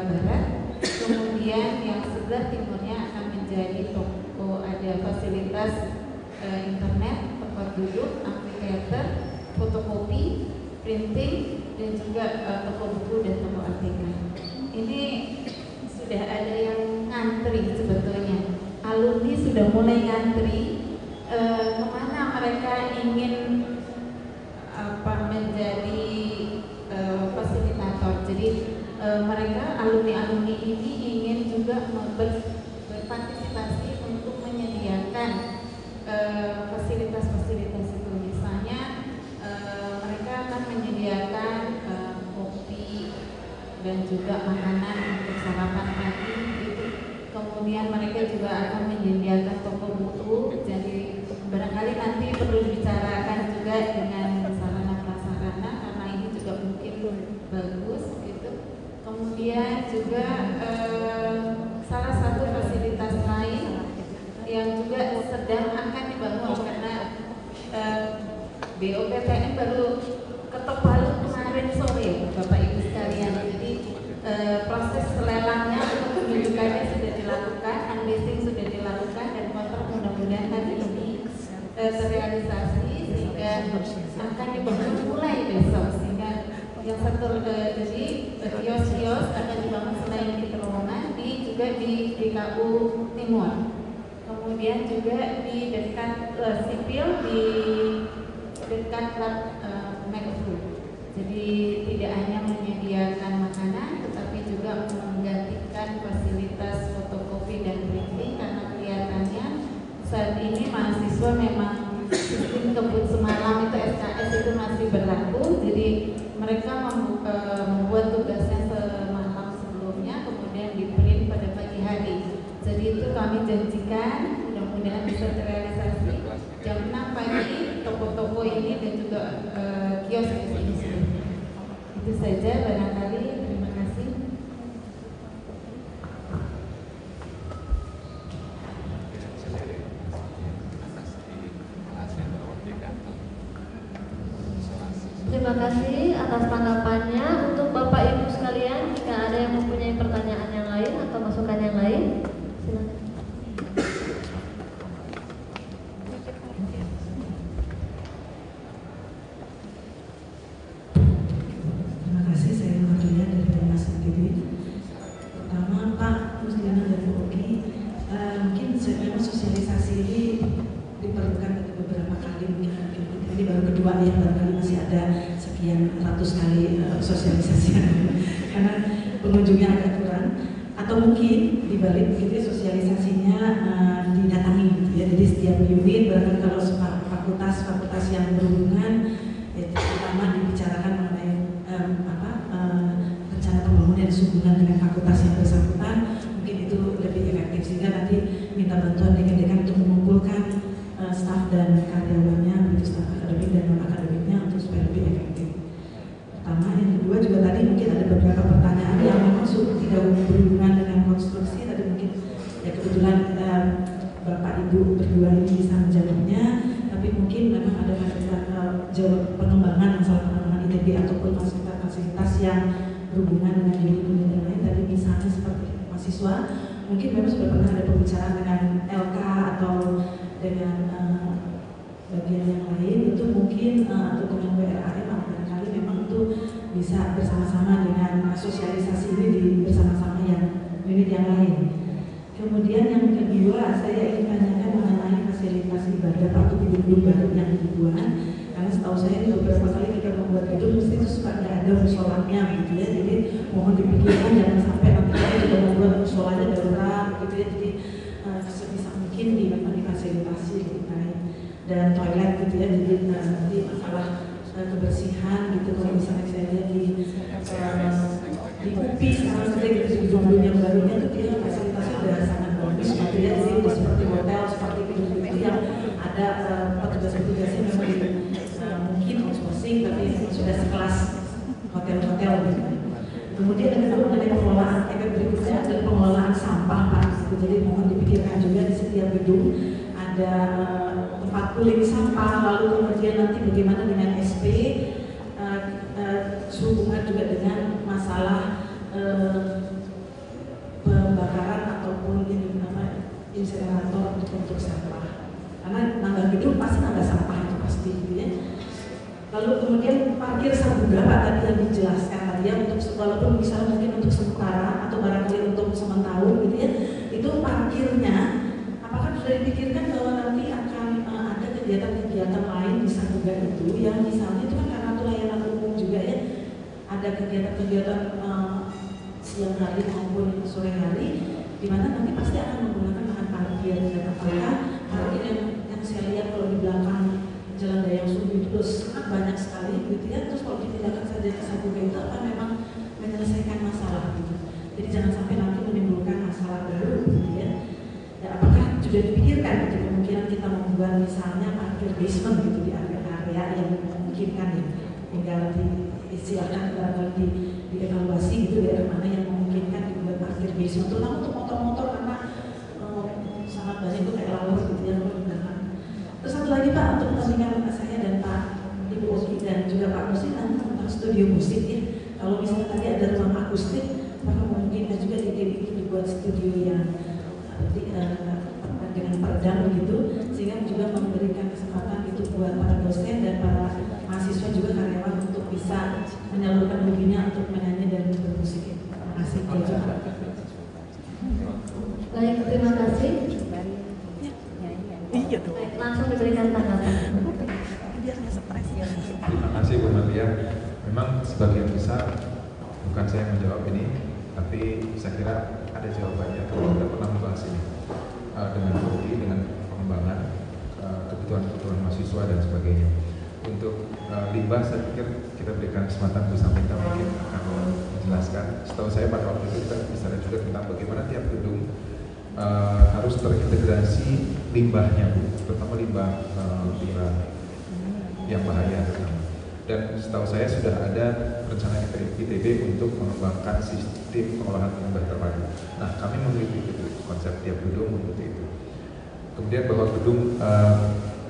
Barat. Kemudian yang sebelah timurnya akan menjadi toko, ada fasilitas internet, tempat duduk, amphitheater, fotokopi, printing, dan juga toko buku dan toko artikel. Ini sudah ada yang ngantri sebetulnya. Alumni sudah mulai ngantri kemana mereka ingin menjadi fasilitator. Jadi mereka alumni ini ingin juga berpartisipasi untuk menyediakan fasilitas-fasilitas itu. Misalnya mereka akan menyediakan kopi dan juga makanan untuk sarapan pagi gitu. Kemudian mereka juga akan menyediakan toko buku. Jadi barangkali nanti perlu dibicarakan juga dengan sarana prasarana, karena ini juga mungkin bagus gitu. Kemudian juga salah satu fasilitas lain yang juga sedang akan dibangun, karena BOPTN baru ketok palu kemarin sore, Bapak Ibu sekalian. Jadi proses lelangnya untuk penunjukannya sudah dilakukan, unleasing sudah dilakukan, dan kontrak mudah-mudahan hari ini terrealisasi, sehingga akan dibangun mulai besok. Sehingga yang satu jadi kios-kios akan dibangun selain di Terowongan, juga di KU Timur. Kemudian juga di dekat sipil, di dekat Megfood. Jadi tidak hanya menyediakan makanan, tetapi juga menggantikan fasilitas fotokopi dan printing, karena kelihatannya saat ini mahasiswa memang sistem kebut semalam itu SKS itu masih berlaku. Jadi mereka membuat tugasnya semalam sebelumnya, kemudian di print pada pagi hari. Jadi itu kami janjikan mudah-mudahan bisa terrealisasi jam 6 pagi toko-toko ini dan juga kios-kios ini. Itu saja barangkali. Terima kasih. Terima kasih atas tanggapannya. Untuk Bapak Ibu sekalian, jika ada yang mempunyai pertanyaan yang lain atau masukan yang lain, silakan. Terima kasih, saya Maduya dari Dinas TV. Pertama, Pak Muslimah dari UGI, mungkin memang sosialisasi ini diperlukan beberapa kali, mungkin ini baru kedua ya, barangkali masih ada sekian ratus kali sosialisasi karena pengunjungnya agak kurang, atau mungkin dibalik gitu sosialisasinya didatangi gitu ya. Jadi setiap unit, bahkan kalau fakultas yang berhubungan ya, pertama dibicarakan mengenai rencana pembangunan sehubungan dengan fakultas yang bersangkutan, mungkin itu lebih efektif, sehingga nanti minta bantuan dekan-dekan untuk mengumpulkan staf dan karyawannya, begitu staf akademik dan non akademiknya, untuk supaya lebih efektif. Pertama, yang kedua juga tadi mungkin ada beberapa pertanyaan yang memang tidak berhubungan dengan konstruksi. Tadi mungkin ya kebetulan Bapak Ibu berdua ini bisa menjawabnya, tapi mungkin memang ada jawab pengembangan, masalah pengembangan ITB ataupun fasilitas yang berhubungan dengan unit-unit yang lain. Tadi misalnya seperti mahasiswa, mungkin memang sudah pernah ada pembicaraan dengan LK atau dengan bagian yang lain, itu mungkin atau dengan WRAM, barangkali memang itu bisa bersama-sama dengan sosialisasi ini bersama-sama yang unit yang lain. Kemudian yang kedua, saya ingin tanyakan mengenai fasilitas ibadah atau gedung baru yang dibuat, karena setahu saya ini beberapa kali kita membuat gedung mesti itu suka nggak ada musolanya gitu ya. Jadi mohon dipikirkan jangan sampai nanti kita juga membuat musolanya darurat gitu ya. Jadi sebisa mungkin difasilitasi gitu kan. Dan toilet gitu ya. Jadi nanti masalah kebersihan gitu kalau misalnya saya lihat di UPI sekarang saja gitu di gedung yang barunya itu dia fasilitasnya sudah sangat bagus gitu ya. Jadi udah seperti hotel seperti itu yang ada petugas-petugasnya memang mungkin outsourcing tapi sudah sekelas hotel-hotel gitu. Kemudian yang kedua mengenai pengelolaan efek berikutnya adalah pengelolaan sampah Pak. Jadi mohon dipikirkan juga di setiap gedung ada tempat cooling sampah, lalu kemudian nanti bagaimana dengan SP, sehubungan juga dengan masalah pembakaran ataupun insinerator untuk sampah. Karena nambah gedung pasti nambah sampah itu pasti gitu ya. Lalu kemudian parkir sabunda Pak tadi yang dijelaskan tadi ya, untuk walaupun misalnya mungkin untuk sementara atau barangkali untuk sementara gitu ya, itu parkirnya apakah sudah dipikirkan bahwa nanti akan ada kegiatan-kegiatan lain di sabunda itu yang misalnya itu kan karena itu layanan umum juga ya, ada kegiatan-kegiatan siang hari maupun sore hari di mana nanti pasti akan menggunakan lahan parkir. Dan apakah parkir yang saya lihat kalau di belakang Jalan Dayang Sumbi itu sangat banyak sekali gitu ya. Terus kalau dipindahkan saja ke sabunda itu akan memang menyelesaikan masalah gitu. Jadi jangan sampai nanti menimbulkan masalah baru gitu ya. Dan apakah sudah dipikirkan gitu kemungkinan kita membuat misalnya parkir basement gitu di area-area yang memungkinkan ya, tinggal disiapkan barangkali dievaluasi gitu daerah mana yang memungkinkan dibuat parkir basement, terutama untuk motor-motor karena sangat banyak itu kayak lawar gitu ya menggunakan. Terus satu lagi Pak, untuk kepentingan saya dan Pak Ibu Oki dan juga Pak Muslim nanti tentang studio musik ya. Kalau misalnya tadi ada ruang akustik, maka memungkinkan juga di ITB itu dibuat studio yang dengan peredam begitu, sehingga juga memberikan kesempatan itu buat para dosen dan para mahasiswa juga karyawan untuk bisa menyalurkan hobinya untuk menyanyi dan bermusik. Terima kasih. Baik, terima kasih. Baik, langsung diberikan tanggapan. Terima kasih Bu Maria. Memang sebagian besar bukan saya yang menjawab ini, tapi saya kira ada jawabannya kalau kita pernah membahas ini dengan hobi, dengan pengembangan kebutuhan-kebutuhan mahasiswa dan sebagainya. Untuk limbah saya pikir kita berikan kesempatan Bu Saminta mungkin akan menjelaskan. Setahu saya pada waktu itu kita bicara juga tentang bagaimana tiap gedung harus terintegrasi limbahnya Bu, terutama limbah yang bahaya terutama. Dan setahu saya sudah ada rencana ITB untuk mengembangkan sistem pengolahan limbah terpadu. Nah, kami memiliki itu konsep tiap gedung memiliki itu. Kemudian bahwa gedung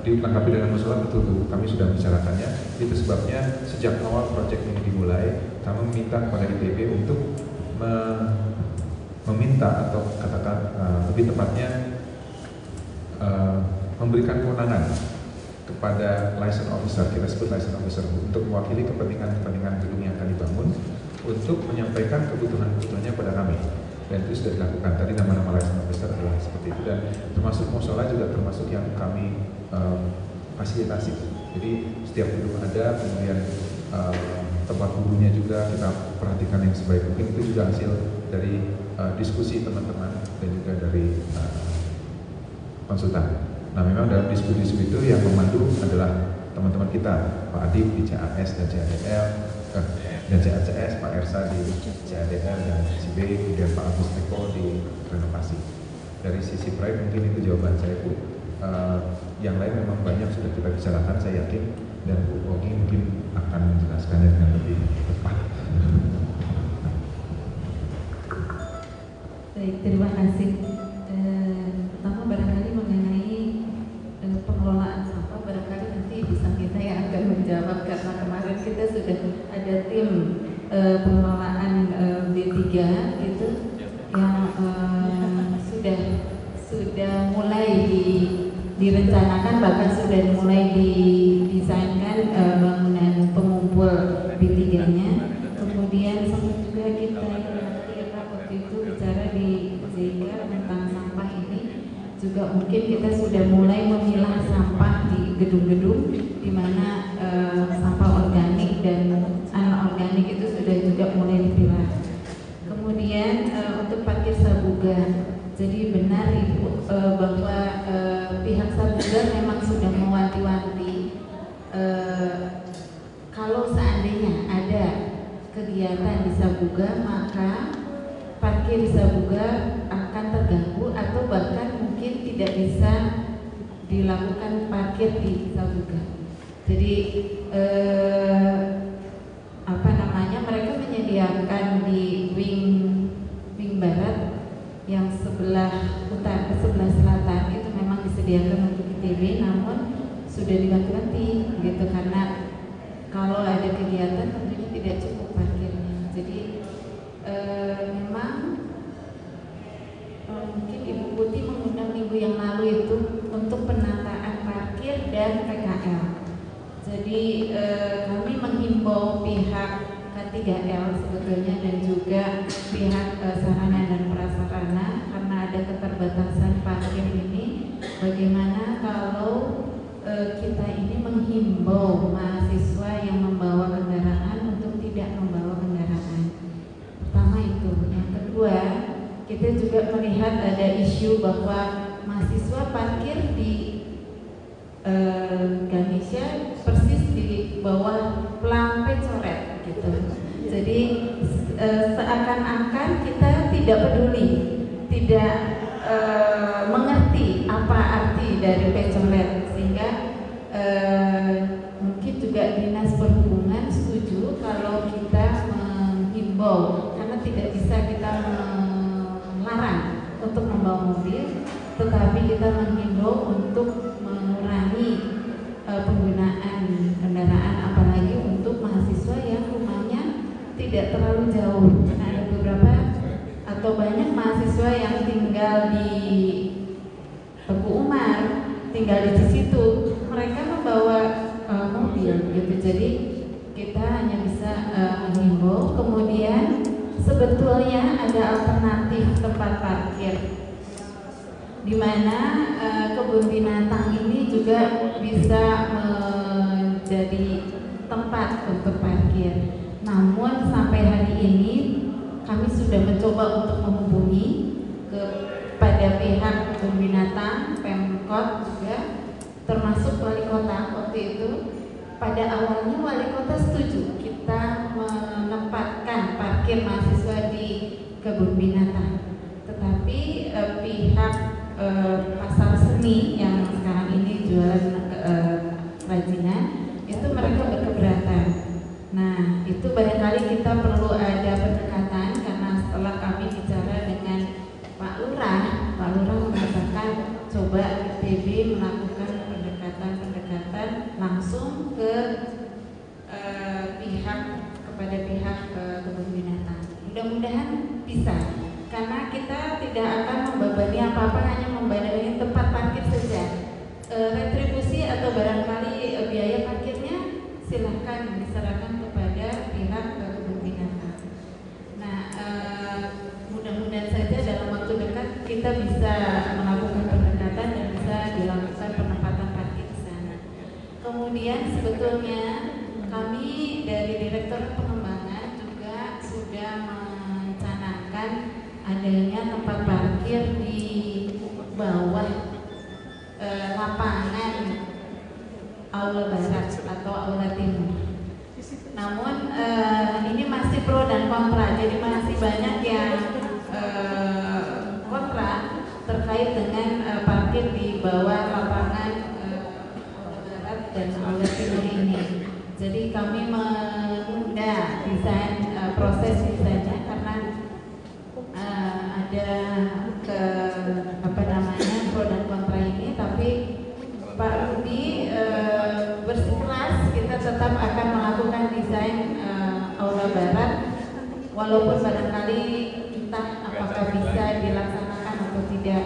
dilengkapi dengan musola, betul kami sudah membicarakannya. Itu sebabnya sejak awal proyek ini dimulai, kami meminta kepada ITB untuk meminta atau katakan lebih tepatnya memberikan kewenangan kepada license officer, kita sebut license officer, untuk mewakili kepentingan gedung yang akan dibangun untuk menyampaikan kebutuhannya pada kami. Dan itu sudah dilakukan. Tadi nama-nama license officer adalah seperti itu, dan termasuk musola juga termasuk yang kami fasilitasi. Jadi setiap gedung ada, kemudian tempat gurunya juga kita perhatikan yang sebaik mungkin. Itu juga hasil dari diskusi teman-teman dan juga dari konsultan. Nah, memang dalam diskusi itu yang memandu adalah teman-teman kita, Pak Adib di CAS dan CADL, dan CACS, Pak Ersa di CADL dan CB, kemudian Pak Agus Eko di renovasi. Dari sisi proyek mungkin itu jawaban saya Bu. Yang lain memang banyak sudah kita bicarakan, saya yakin, dan Bu Ogi mungkin akan menjelaskannya dengan lebih tepat. Baik, terima kasih. Pertama barangkali mengenai pengelolaan sampah, barangkali nanti bisa kita yang akan menjawab karena kemarin kita sudah ada tim pengelolaan B3 gitu yang sudah mulai direncanakan, bahkan sudah mulai didesainkan bangunan pengumpul B3-nya. Kemudian sampai juga kita waktu itu bicara di Zika tentang sampah ini, juga mungkin kita sudah mulai memilah sampah di gedung-gedung di mana sampah organik organik dan anorganik itu sudah juga mulai dipilah. Kemudian untuk parkir Sabuga, jadi benar Ibu bahwa pihak Sabuga memang sudah mewanti-wanti kalau seandainya ada kegiatan di Sabuga maka parkir di Sabuga akan terganggu atau bahkan mungkin tidak bisa dilakukan parkir di Sabuga. Jadi mereka menyediakan di wing barat yang sebelah utara, sebelah selatan itu memang disediakan untuk ITB, namun sudah diganti-ganti gitu karena kalau ada kegiatan tentunya tidak cukup parkirnya. Jadi memang mungkin Ibu Putih mengundang minggu yang lalu itu untuk penataan parkir dan PKL. Jadi kami menghimbau pihak K3L sebetulnya dan juga pihak sarana dan prasarana karena ada keterbatasan parkir ini. Bagaimana kalau kita ini menghimbau mahasiswa yang membawa kendaraan untuk tidak membawa kendaraan. Pertama itu. Yang kedua, kita juga melihat ada isu bahwa mahasiswa parkir di Ganesha persis di bawah pelang pecoret gitu. Jadi seakan-akan kita tidak peduli, tidak mengerti apa arti dari pecoret, sehingga mungkin juga Dinas Perhubungan setuju kalau kita menghimbau, karena tidak bisa kita melarang untuk membawa mobil, tetapi kita menghimbau untuk mengurangi penggunaan kendaraan, apalagi untuk mahasiswa yang rumahnya tidak terlalu jauh. Karena ada beberapa atau banyak mahasiswa yang tinggal di Teguh Umar, tinggal di situ, mereka membawa mobil gitu. Jadi kita hanya bisa menghimbau. Kemudian sebetulnya ada alternatif tempat parkir, di mana kebun binatang ini juga bisa menjadi tempat untuk parkir. Namun sampai hari ini kami sudah mencoba untuk menghubungi kepada pihak kebun binatang, Pemkot juga, termasuk wali kota waktu itu. Pada awalnya wali kota setuju kita menempatkan parkir mahasiswa di kebun binatang, tetapi pihak pasar seni yang sekarang ini jualan kerajinan itu mereka berkeberatan. Nah, itu barangkali kita perlu ada pendekatan, karena setelah kami bicara dengan Pak Lurah mengatakan coba ITB melakukan pendekatan langsung ke kepada pihak kebun binatang. Mudah-mudahan bisa, karena kita tidak akan membebani apa-apa, hanya membebani tempat parkir saja. Retribusi atau barangkali biaya parkirnya silahkan diserahkan kepada pihak kebun binatang. Nah, mudah-mudahan saja dalam waktu dekat kita bisa melakukan pendekatan dan bisa dilakukan penempatan parkir di sana. Kemudian sebetulnya kami dari Direktorat Pengembangan juga sudah mencanangkan adanya tempat parkir di bawah lapangan Aula Barat atau Aula Timur. Namun ini masih pro dan kontra, jadi masih banyak yang kontra terkait dengan parkir di bawah lapangan Aula Barat dan Aula Timur ini. Jadi kami menunda desain proses desainnya karena ada pro dan kontra ini, tapi Pak Rudi bersikeras kita tetap akan melakukan desain Aula Barat, walaupun barangkali entah apakah bisa dilaksanakan atau tidak.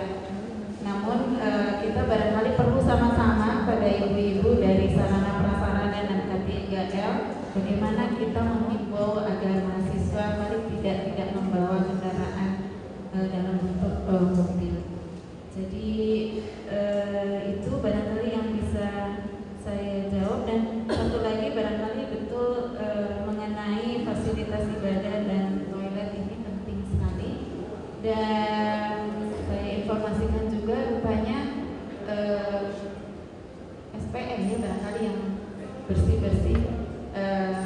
Namun kita barangkali perlu sama-sama pada ibu-ibu dari sarana prasarana dan K3L bagaimana kita menghimbau agar mahasiswa paling tidak membawa kendaraan dalam bentuk mobil. Jadi itu barangkali yang bisa saya jawab, dan satu lagi barangkali betul SPM ya barangkali yang bersih-bersih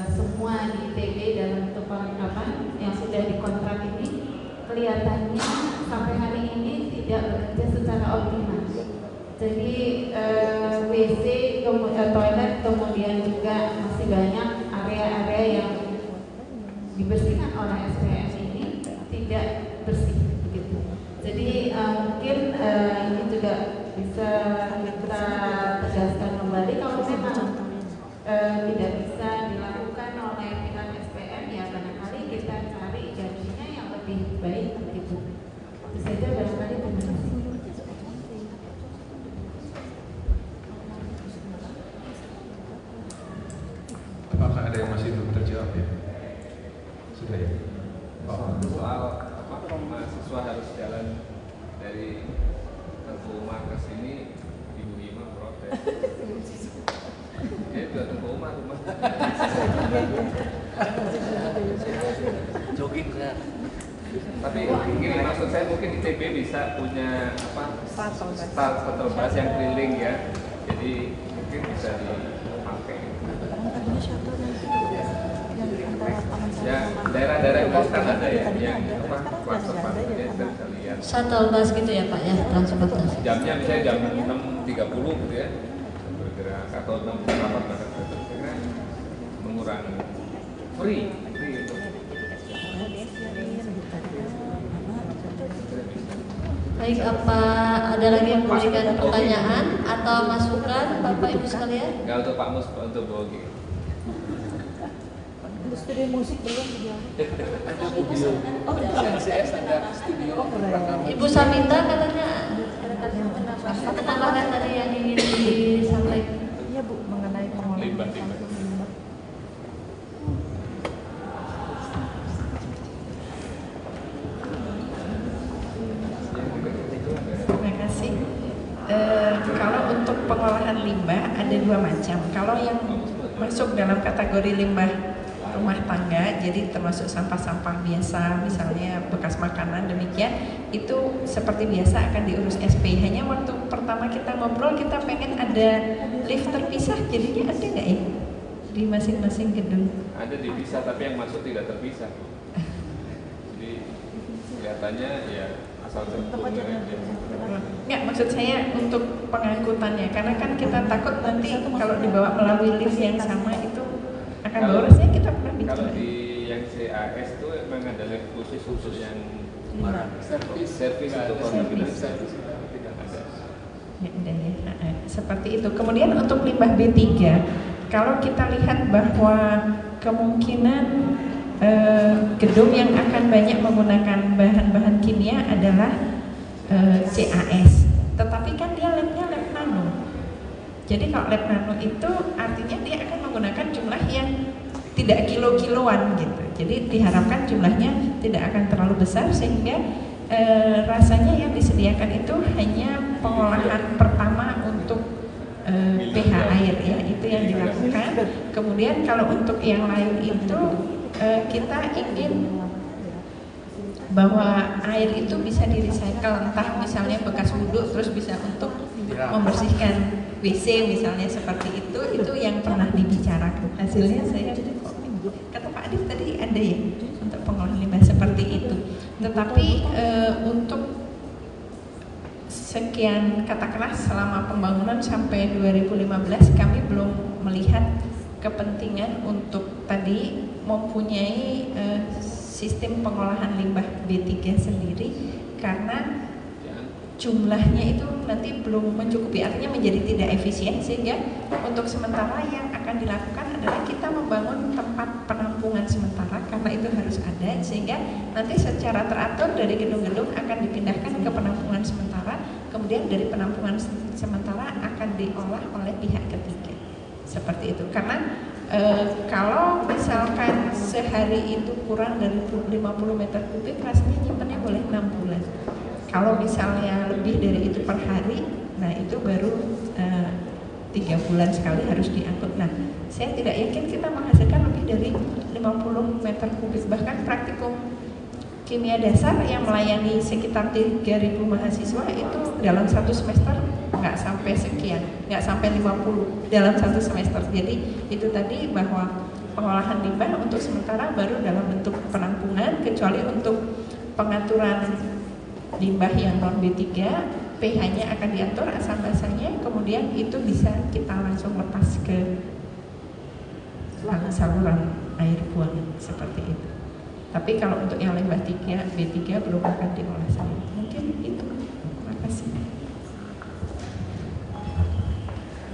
semua di ITB dalam bentuk perlengkapan yang sudah dikontrak ini kelihatannya sampai hari ini tidak bekerja secara optimal. Jadi WC, toilet, kemudian juga masih banyak area-area yang dibersihkan oleh SPM ini tidak bersih begitu. Jadi mungkin ini juga bisa kita tegaskan kembali kalau memang tidak bisa dilakukan oleh pihak SPM ya barangkali kita cari gantinya yang lebih baik begitu. Itu saja barangkali. Terima kasih. Apakah ada yang masih belum terjawab ya? Sudah ya? Soal apa mahasiswa harus jalan dari Tengku Umar ke sini, Ibu Ima protes. Ya itu Tengku Umar rumah. Jogging kan. Tapi gini maksud saya mungkin ITB bisa punya apa? Shuttle bus yang keliling ya. Jadi mungkin bisa dipakai. Ya, daerah-daerah yang kan ada ya, yang apa kluster parkirnya kita bisa lihat. Shuttle bus gitu ya Pak ya, transportasi. Jamnya misalnya jam 6.30 gitu ya, bergerak atau 6.08 bahkan kira mengurangi free itu. Baik, apa ada lagi yang memberikan pertanyaan atau masukan Bapak Ibu sekalian? Enggak untuk Pak Mus, untuk Bogi. Studio musik belum dijawab. Oh, CNCS ada studio rekaman. Ibu Saminta katanya menambahkan tadi yang ingin disampaikan. Iya Bu, mengenai pengolahan Limbah. Terima kasih. Kalau untuk pengolahan limbah ada dua macam. Kalau yang masuk dalam kategori limbah rumah tangga, jadi termasuk sampah-sampah biasa, misalnya bekas makanan demikian, itu seperti biasa akan diurus SP. Hanya waktu pertama kita ngobrol kita pengen ada lift terpisah, jadinya ada nggak ya di masing-masing gedung? Ada dipisah tapi yang masuk tidak terpisah. Jadi kelihatannya ya asal cemplung aja. Nggak, maksud saya untuk pengangkutannya, karena kan kita takut nanti kalau dibawa melalui lift yang sama itu akan borosnya kita pernah bicara. Kalau di yang CAS itu memang ada lift khusus yang servis untuk Servis. tidak ada. Ya, ada ya. Seperti itu. Kemudian untuk limbah B3, kalau kita lihat bahwa kemungkinan gedung yang akan banyak menggunakan bahan-bahan kimia adalah CAS. Tetapi kan dia labnya lab nano. Jadi kalau lab nano itu artinya dia akan menggunakan jumlah yang tidak kilo-kiloan gitu. Jadi diharapkan jumlahnya tidak akan terlalu besar sehingga rasanya yang disediakan itu hanya pengolahan pertama untuk pH air ya, itu yang dilakukan. Kemudian kalau untuk yang lain itu kita ingin bahwa air itu bisa di-recycle, entah misalnya bekas wudhu terus bisa untuk membersihkan WC misalnya seperti itu yang pernah dibicarakan. Hasilnya saya kata Pak Adif tadi ada ya untuk pengolahan limbah seperti itu. Tetapi untuk sekian katakanlah selama pembangunan sampai 2015 kami belum melihat kepentingan untuk tadi mempunyai sistem pengolahan limbah B3 sendiri karena jumlahnya itu nanti belum mencukupi, artinya menjadi tidak efisien, sehingga untuk sementara yang akan dilakukan adalah kita membangun tempat penampungan sementara karena itu harus ada, sehingga nanti secara teratur dari gedung-gedung akan dipindahkan ke penampungan sementara, kemudian dari penampungan sementara akan diolah oleh pihak ketiga seperti itu. Karena kalau misalkan sehari itu kurang dari 50 meter kubik, rasanya nyimpannya boleh 6 bulan. Kalau misalnya lebih dari itu per hari, nah itu baru 3 bulan sekali harus diangkut. Nah, saya tidak yakin kita menghasilkan lebih dari 50 meter kubik. Bahkan praktikum kimia dasar yang melayani sekitar 3.000 mahasiswa itu dalam 1 semester nggak sampai sekian, nggak sampai 50 dalam satu semester. Jadi itu tadi bahwa pengolahan limbah untuk sementara baru dalam bentuk penampungan, kecuali untuk pengaturan limbah yang non B3, pH-nya akan diatur asam basanya, kemudian itu bisa kita langsung lepas ke saluran air buang seperti itu. Tapi kalau untuk yang limbah B3 belum akan diolah saya. Mungkin itu. Terima kasih.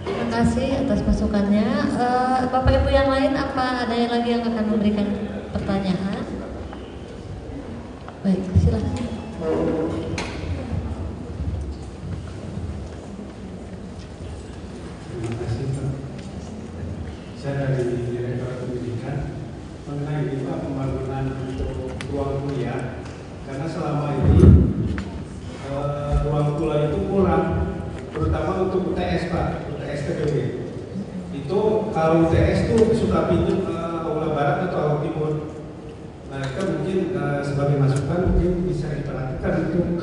Terima kasih atas masukannya. Bapak Ibu yang lain, apa ada yang lagi yang akan memberikan pertanyaan? Baik, silakan. Terima kasih Pak. Saya dari Direktorat Pendidikan mengenai ini Pak, pembangunan untuk ruang kuliah, karena selama ini ruang kuliah itu kurang, terutama untuk UTS Pak, UTS TPB. Itu kalau UTS itu suka pinjam aula barat atau aula timur. Nah itu mungkin sebagai masukan mungkin bisa diperhatikan untuk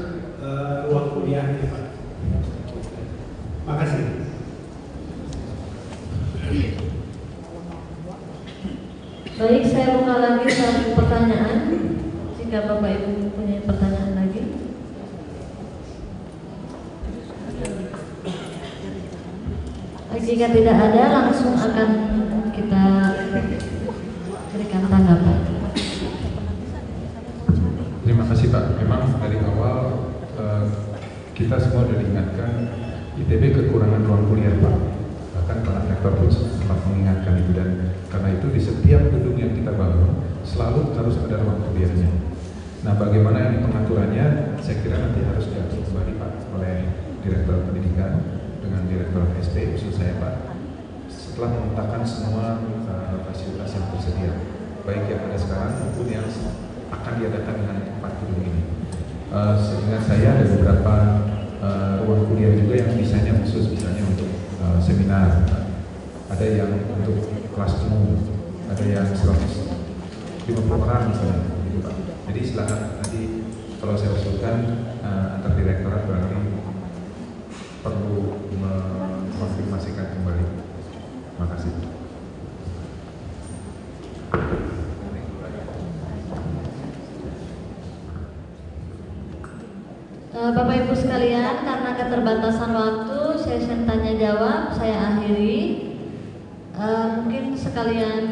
ruang kuliahnya Pak. Makasih. Baik, saya buka lagi satu pertanyaan. Jika Bapak Ibu punya pertanyaan lagi. Jika tidak ada, langsung akan kita berikan tanggapan. Terima kasih Pak. Memang dari awal kita semua sudah diingatkan ITB kekurangan ruang kuliah Pak. Bahkan Pak Rektor pun sempat mengingatkan itu, dan karena itu di setiap gedung yang kita bangun selalu harus ada ruang kuliahnya. Nah, bagaimana ini pengaturannya? Saya kira nanti harus diatur kembali Pak oleh Direktur Pendidikan dengan Direktur SP, khusus saya Pak, setelah memetakan semua fasilitas yang tersedia, baik yang ada sekarang maupun yang akan diadakan dengan 4 gedung ini. Seingat saya ada beberapa ruang kuliah juga yang desainnya khusus, misalnya untuk seminar, ada yang untuk kelas umum, ada yang 150 orang misalnya, gitu Pak. Jadi silakan nanti kalau saya usulkan antar direktorat berarti perlu mengkonfirmasikan kembali. Terima kasih. Bapak Ibu sekalian, karena keterbatasan waktu, sesi tanya jawab saya akhiri. Mungkin sekalian,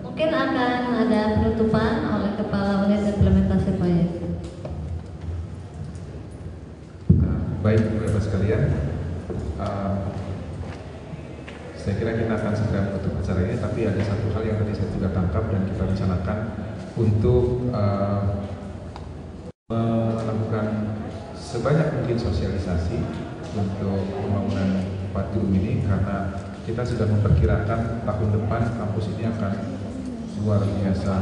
mungkin akan ada penutupan oleh Kepala Unit Implementasi Proyek. Baik, Bapak sekalian, saya kira kita akan segera menutup acara ini, tapi ada satu hal yang tadi saya juga tangkap dan kita rencanakan untuk melakukan sebanyak mungkin sosialisasi untuk pembangunan 4 gedung ini, karena kita sudah memperkirakan tahun depan kampus ini akan luar biasa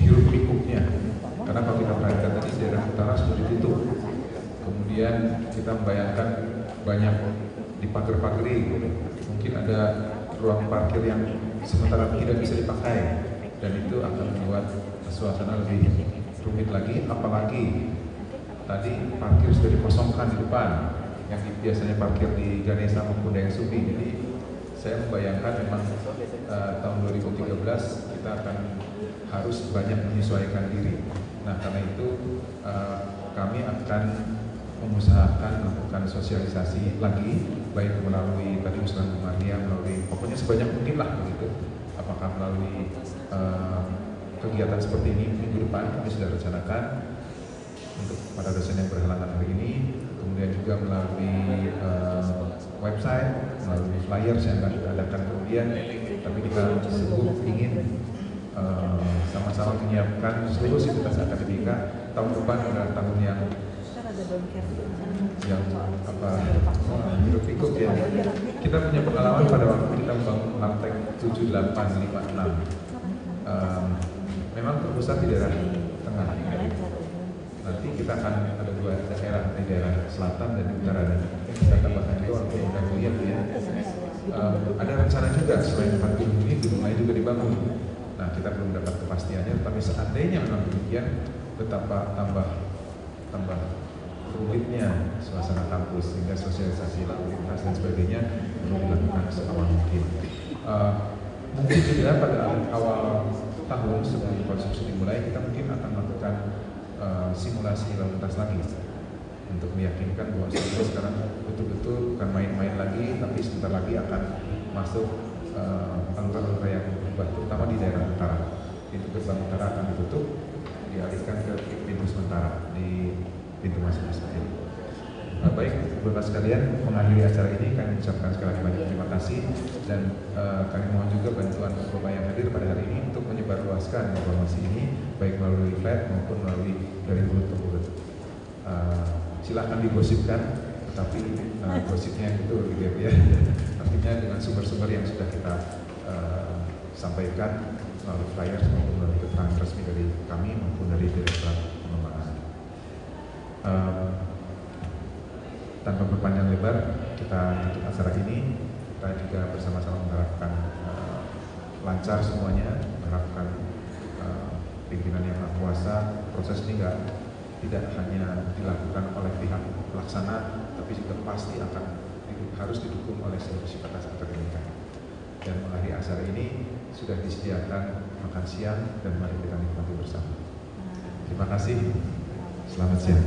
hiruk pikuknya, karena kalau kita perhatikan tadi daerah utara sudah ditutup, kemudian kita membayangkan banyak dipager-pageri, mungkin ada ruang parkir yang sementara tidak bisa dipakai, dan itu akan membuat suasana lebih rumit lagi, apalagi tadi parkir sudah dikosongkan di depan yang biasanya parkir di Ganesha maupun Dayang Sumbi. Jadi saya membayangkan memang tahun 2013 kita akan harus banyak menyesuaikan diri. Nah, karena itu kami akan mengusahakan melakukan sosialisasi lagi, baik melalui tadi usulan Bu Maria, melalui pokoknya sebanyak mungkin lah begitu, apakah melalui kegiatan seperti ini minggu depan kami sudah rencanakan untuk para dosen yang berhalangan hari ini, kemudian juga melalui website, melalui flyers yang akan kita adakan kemudian, tapi kita sungguh ingin sama-sama menyiapkan seluruh sivitas akademika. Tahun depan adalah tahun yang hidup pikuk ya. Kita punya pengalaman pada waktu kita membangun lantai 7856. Memang terpusat di daerah tengah. Nanti kita akan ada 2 daerah, di daerah selatan dan di utara, dan kita tambahkan juga waktu udah kuliah ya. Ada rencana juga selain 4 gedung ini, gedung lain juga dibangun. Nah, kita belum dapat kepastiannya, tapi seandainya memang demikian, betapa rumitnya suasana kampus sehingga sosialisasi lalu lintas dan sebagainya perlu dilakukan seawal mungkin. Mungkin juga pada awal tahun sebelum konstruksi dimulai kita mungkin akan melakukan simulasi lalu lintas lagi untuk meyakinkan bahwa sekarang betul-betul bukan main-main lagi, tapi sebentar lagi akan masuk alur-alur yang berubah, terutama di daerah utara. Pintu gerbang utara akan ditutup, dialihkan ke pintu sementara di pintu masuk seperti ini. Baik, Bapak sekalian, mengakhiri acara ini kami ucapkan sekali lagi banyak terima kasih dan kami mohon juga bantuan Bapak yang hadir pada hari ini untuk menyebarluaskan informasi ini baik melalui flat maupun melalui dari mulut ke mulut. Silahkan digosipkan, tetapi gosipnya yang betul gitu ya. Artinya dengan sumber-sumber yang sudah kita sampaikan melalui flyer maupun melalui keterangan resmi dari kami maupun dari Direktorat Pengembangan. Tanpa berpanjang lebar, kita tutup acara ini. Kita juga bersama-sama mengharapkan lancar semuanya, mengharapkan pimpinan yang maha kuasa. Proses ini tidak hanya dilakukan oleh pihak pelaksana, tapi juga pasti harus didukung oleh seluruh sivitas akademika. Dan mengakhiri acara ini sudah disediakan makan siang dan mari kita nikmati bersama. Terima kasih. Selamat siang.